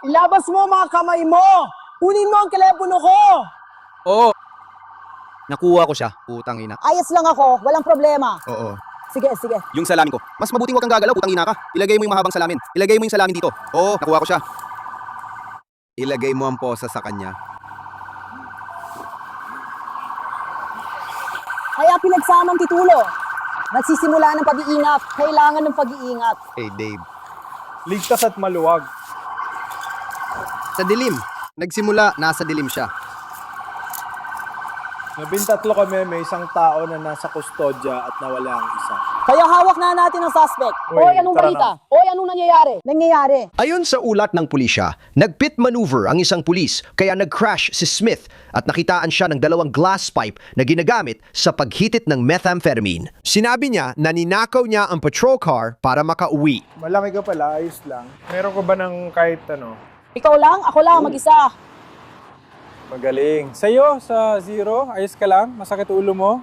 Ilabas mo ang mga kamay mo. Kunin mo ang telepono ko. Oo. Nakuha ko siya. Putang ina. Ayos lang ako. Walang problema. Oo. Sige. Yung salamin ko. Mas mabuting huwag kang gagalaw. Putang ina ka. Ilagay mo yung mahabang salamin. Ilagay mo yung salamin dito. Oo. Nakuha ko siya. Ilagay mo ang posa sa kanya. Kaya pinagsamang titulo. Nagsisimula ng pag-iingat. Kailangan ng pag-iingat. Hey, Dave. Ligtas at maluwag. Sa dilim. Nagsimula, nasa dilim siya. 13 kami, may isang tao na nasa kustodya at nawala ang isa. Kaya hawak na natin ang suspect. Uy, Hoy, anong tara balita? Hoy, anong nangyayari? Ayon sa ulat ng pulisya, nag-pit maneuver ang isang pulis kaya nag-crash si Smith at nakitaan siya ng 2 glass pipe na ginagamit sa paghitit ng methamphetamine. Sinabi niya na ninakaw niya ang patrol car para makauwi. Malaki ka pala, ayos lang. Meron ko ba ng kahit ano? Ikaw lang? Ako lang, mag-isa. Magaling. Sa'yo, sa 0, ayos ka lang? Masakit ulo mo?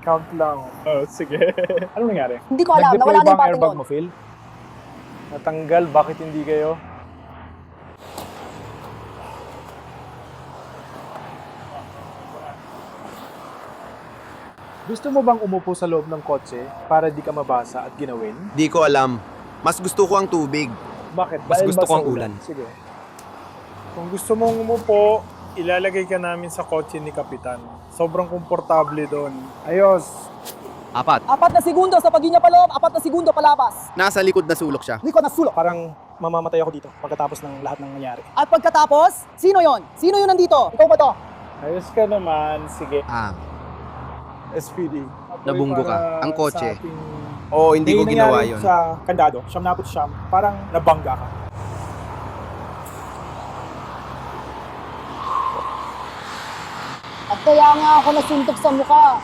Count lang. Oh, sige. Ano nangyari? Hindi ko alam, nawala na yung parting airbag yun. mo, Phil? Natanggal, bakit hindi kayo? Gusto mo bang umupo sa loob ng kotse para di ka mabasa at ginawin? Di ko alam. Mas gusto ko ang tubig. Bakit? Mas Dahil gusto ba ko sa ang ulan. Sige. Kung gusto mong umupo, ilalagay ka namin sa kotse ni Kapitan. Sobrang komportable doon. Ayos. 4. 4 na segundo sa paghinya paloob, 4 na segundo palabas. Nasa likod na sulok siya. Likod na sulok. Parang mamamatay ako dito pagkatapos ng lahat ng nangyari. At pagkatapos, sino yon? Sino yun nandito? Ikaw ba to? Ayos ka naman. Sige. SPD. Nabunggo ka. Ang kotse. Sa ating... Oo, hindi ko ginawa nangyari yun. sa kandado, siyam na siyam, parang nabangga ka. At kaya nga ako nasuntok sa mukha.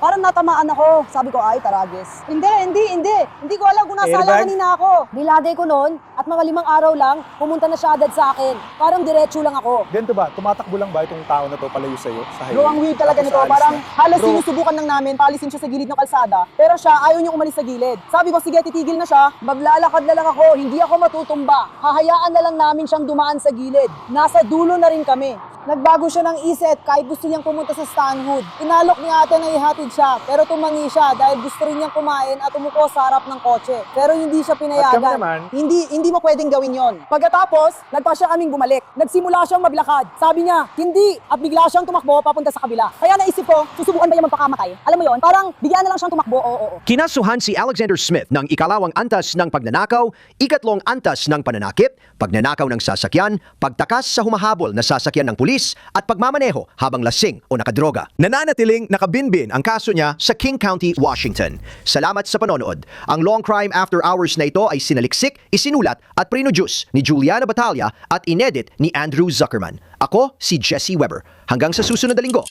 Parang natamaan ako. Sabi ko, ay, taragis. Hindi. Hindi ko alam kung nasa Airbag? alanganin na ako. Nilagay ko noon at mga 5 araw lang, pumunta na siya agad sa akin. Parang diretso lang ako. Ganito ba, tumatakbo lang ba itong tao na to palayo sa'yo sa highway? Bro, ang weird talaga Tapos nito. aalis Parang na? halos Bro, sinusubukan lang namin, paalisin siya sa gilid ng kalsada. Pero siya, ayaw niyang umalis sa gilid. Sabi ko, sige, titigil na siya. Maglalakad na lang ako, hindi ako matutumba. Hahayaan na lang namin siyang dumaan sa gilid. Nasa dulo na rin kami. Nagbago siya ng isip kahit gusto niyang pumunta sa Stanwood. Inalok ni ate na ihatid siya, pero tumangi siya dahil gusto rin niyang kumain at umupo sa harap ng kotse. Pero hindi siya pinayagan. At kami naman, Hindi mo pwedeng gawin yon. Pagkatapos, nagpa siya kaming bumalik. Nagsimula siyang maglakad. Sabi niya, hindi. At bigla siyang tumakbo papunta sa kabila. Kaya naisip ko, susubukan ba niya magpakamatay? Alam mo yon? Parang bigyan na lang siyang tumakbo. Oo. Kinasuhan si Alexander Smith ng 2nd antas ng pagnanakaw, 3rd antas ng pananakip, pagnanakaw ng sasakyan, pagtakas sa humahabol na sasakyan ng pulis, at pagmamaneho habang lasing o nakadroga. Nananatiling nakabinbin ang kaso niya sa King County, Washington. Salamat sa panonood. Ang Long Crime After Hours na ito ay sinaliksik, isinulat at produce ni Juliana Batalla at inedit ni Andrew Zuckerman. Ako si Jesse Weber. Hanggang sa susunod na linggo.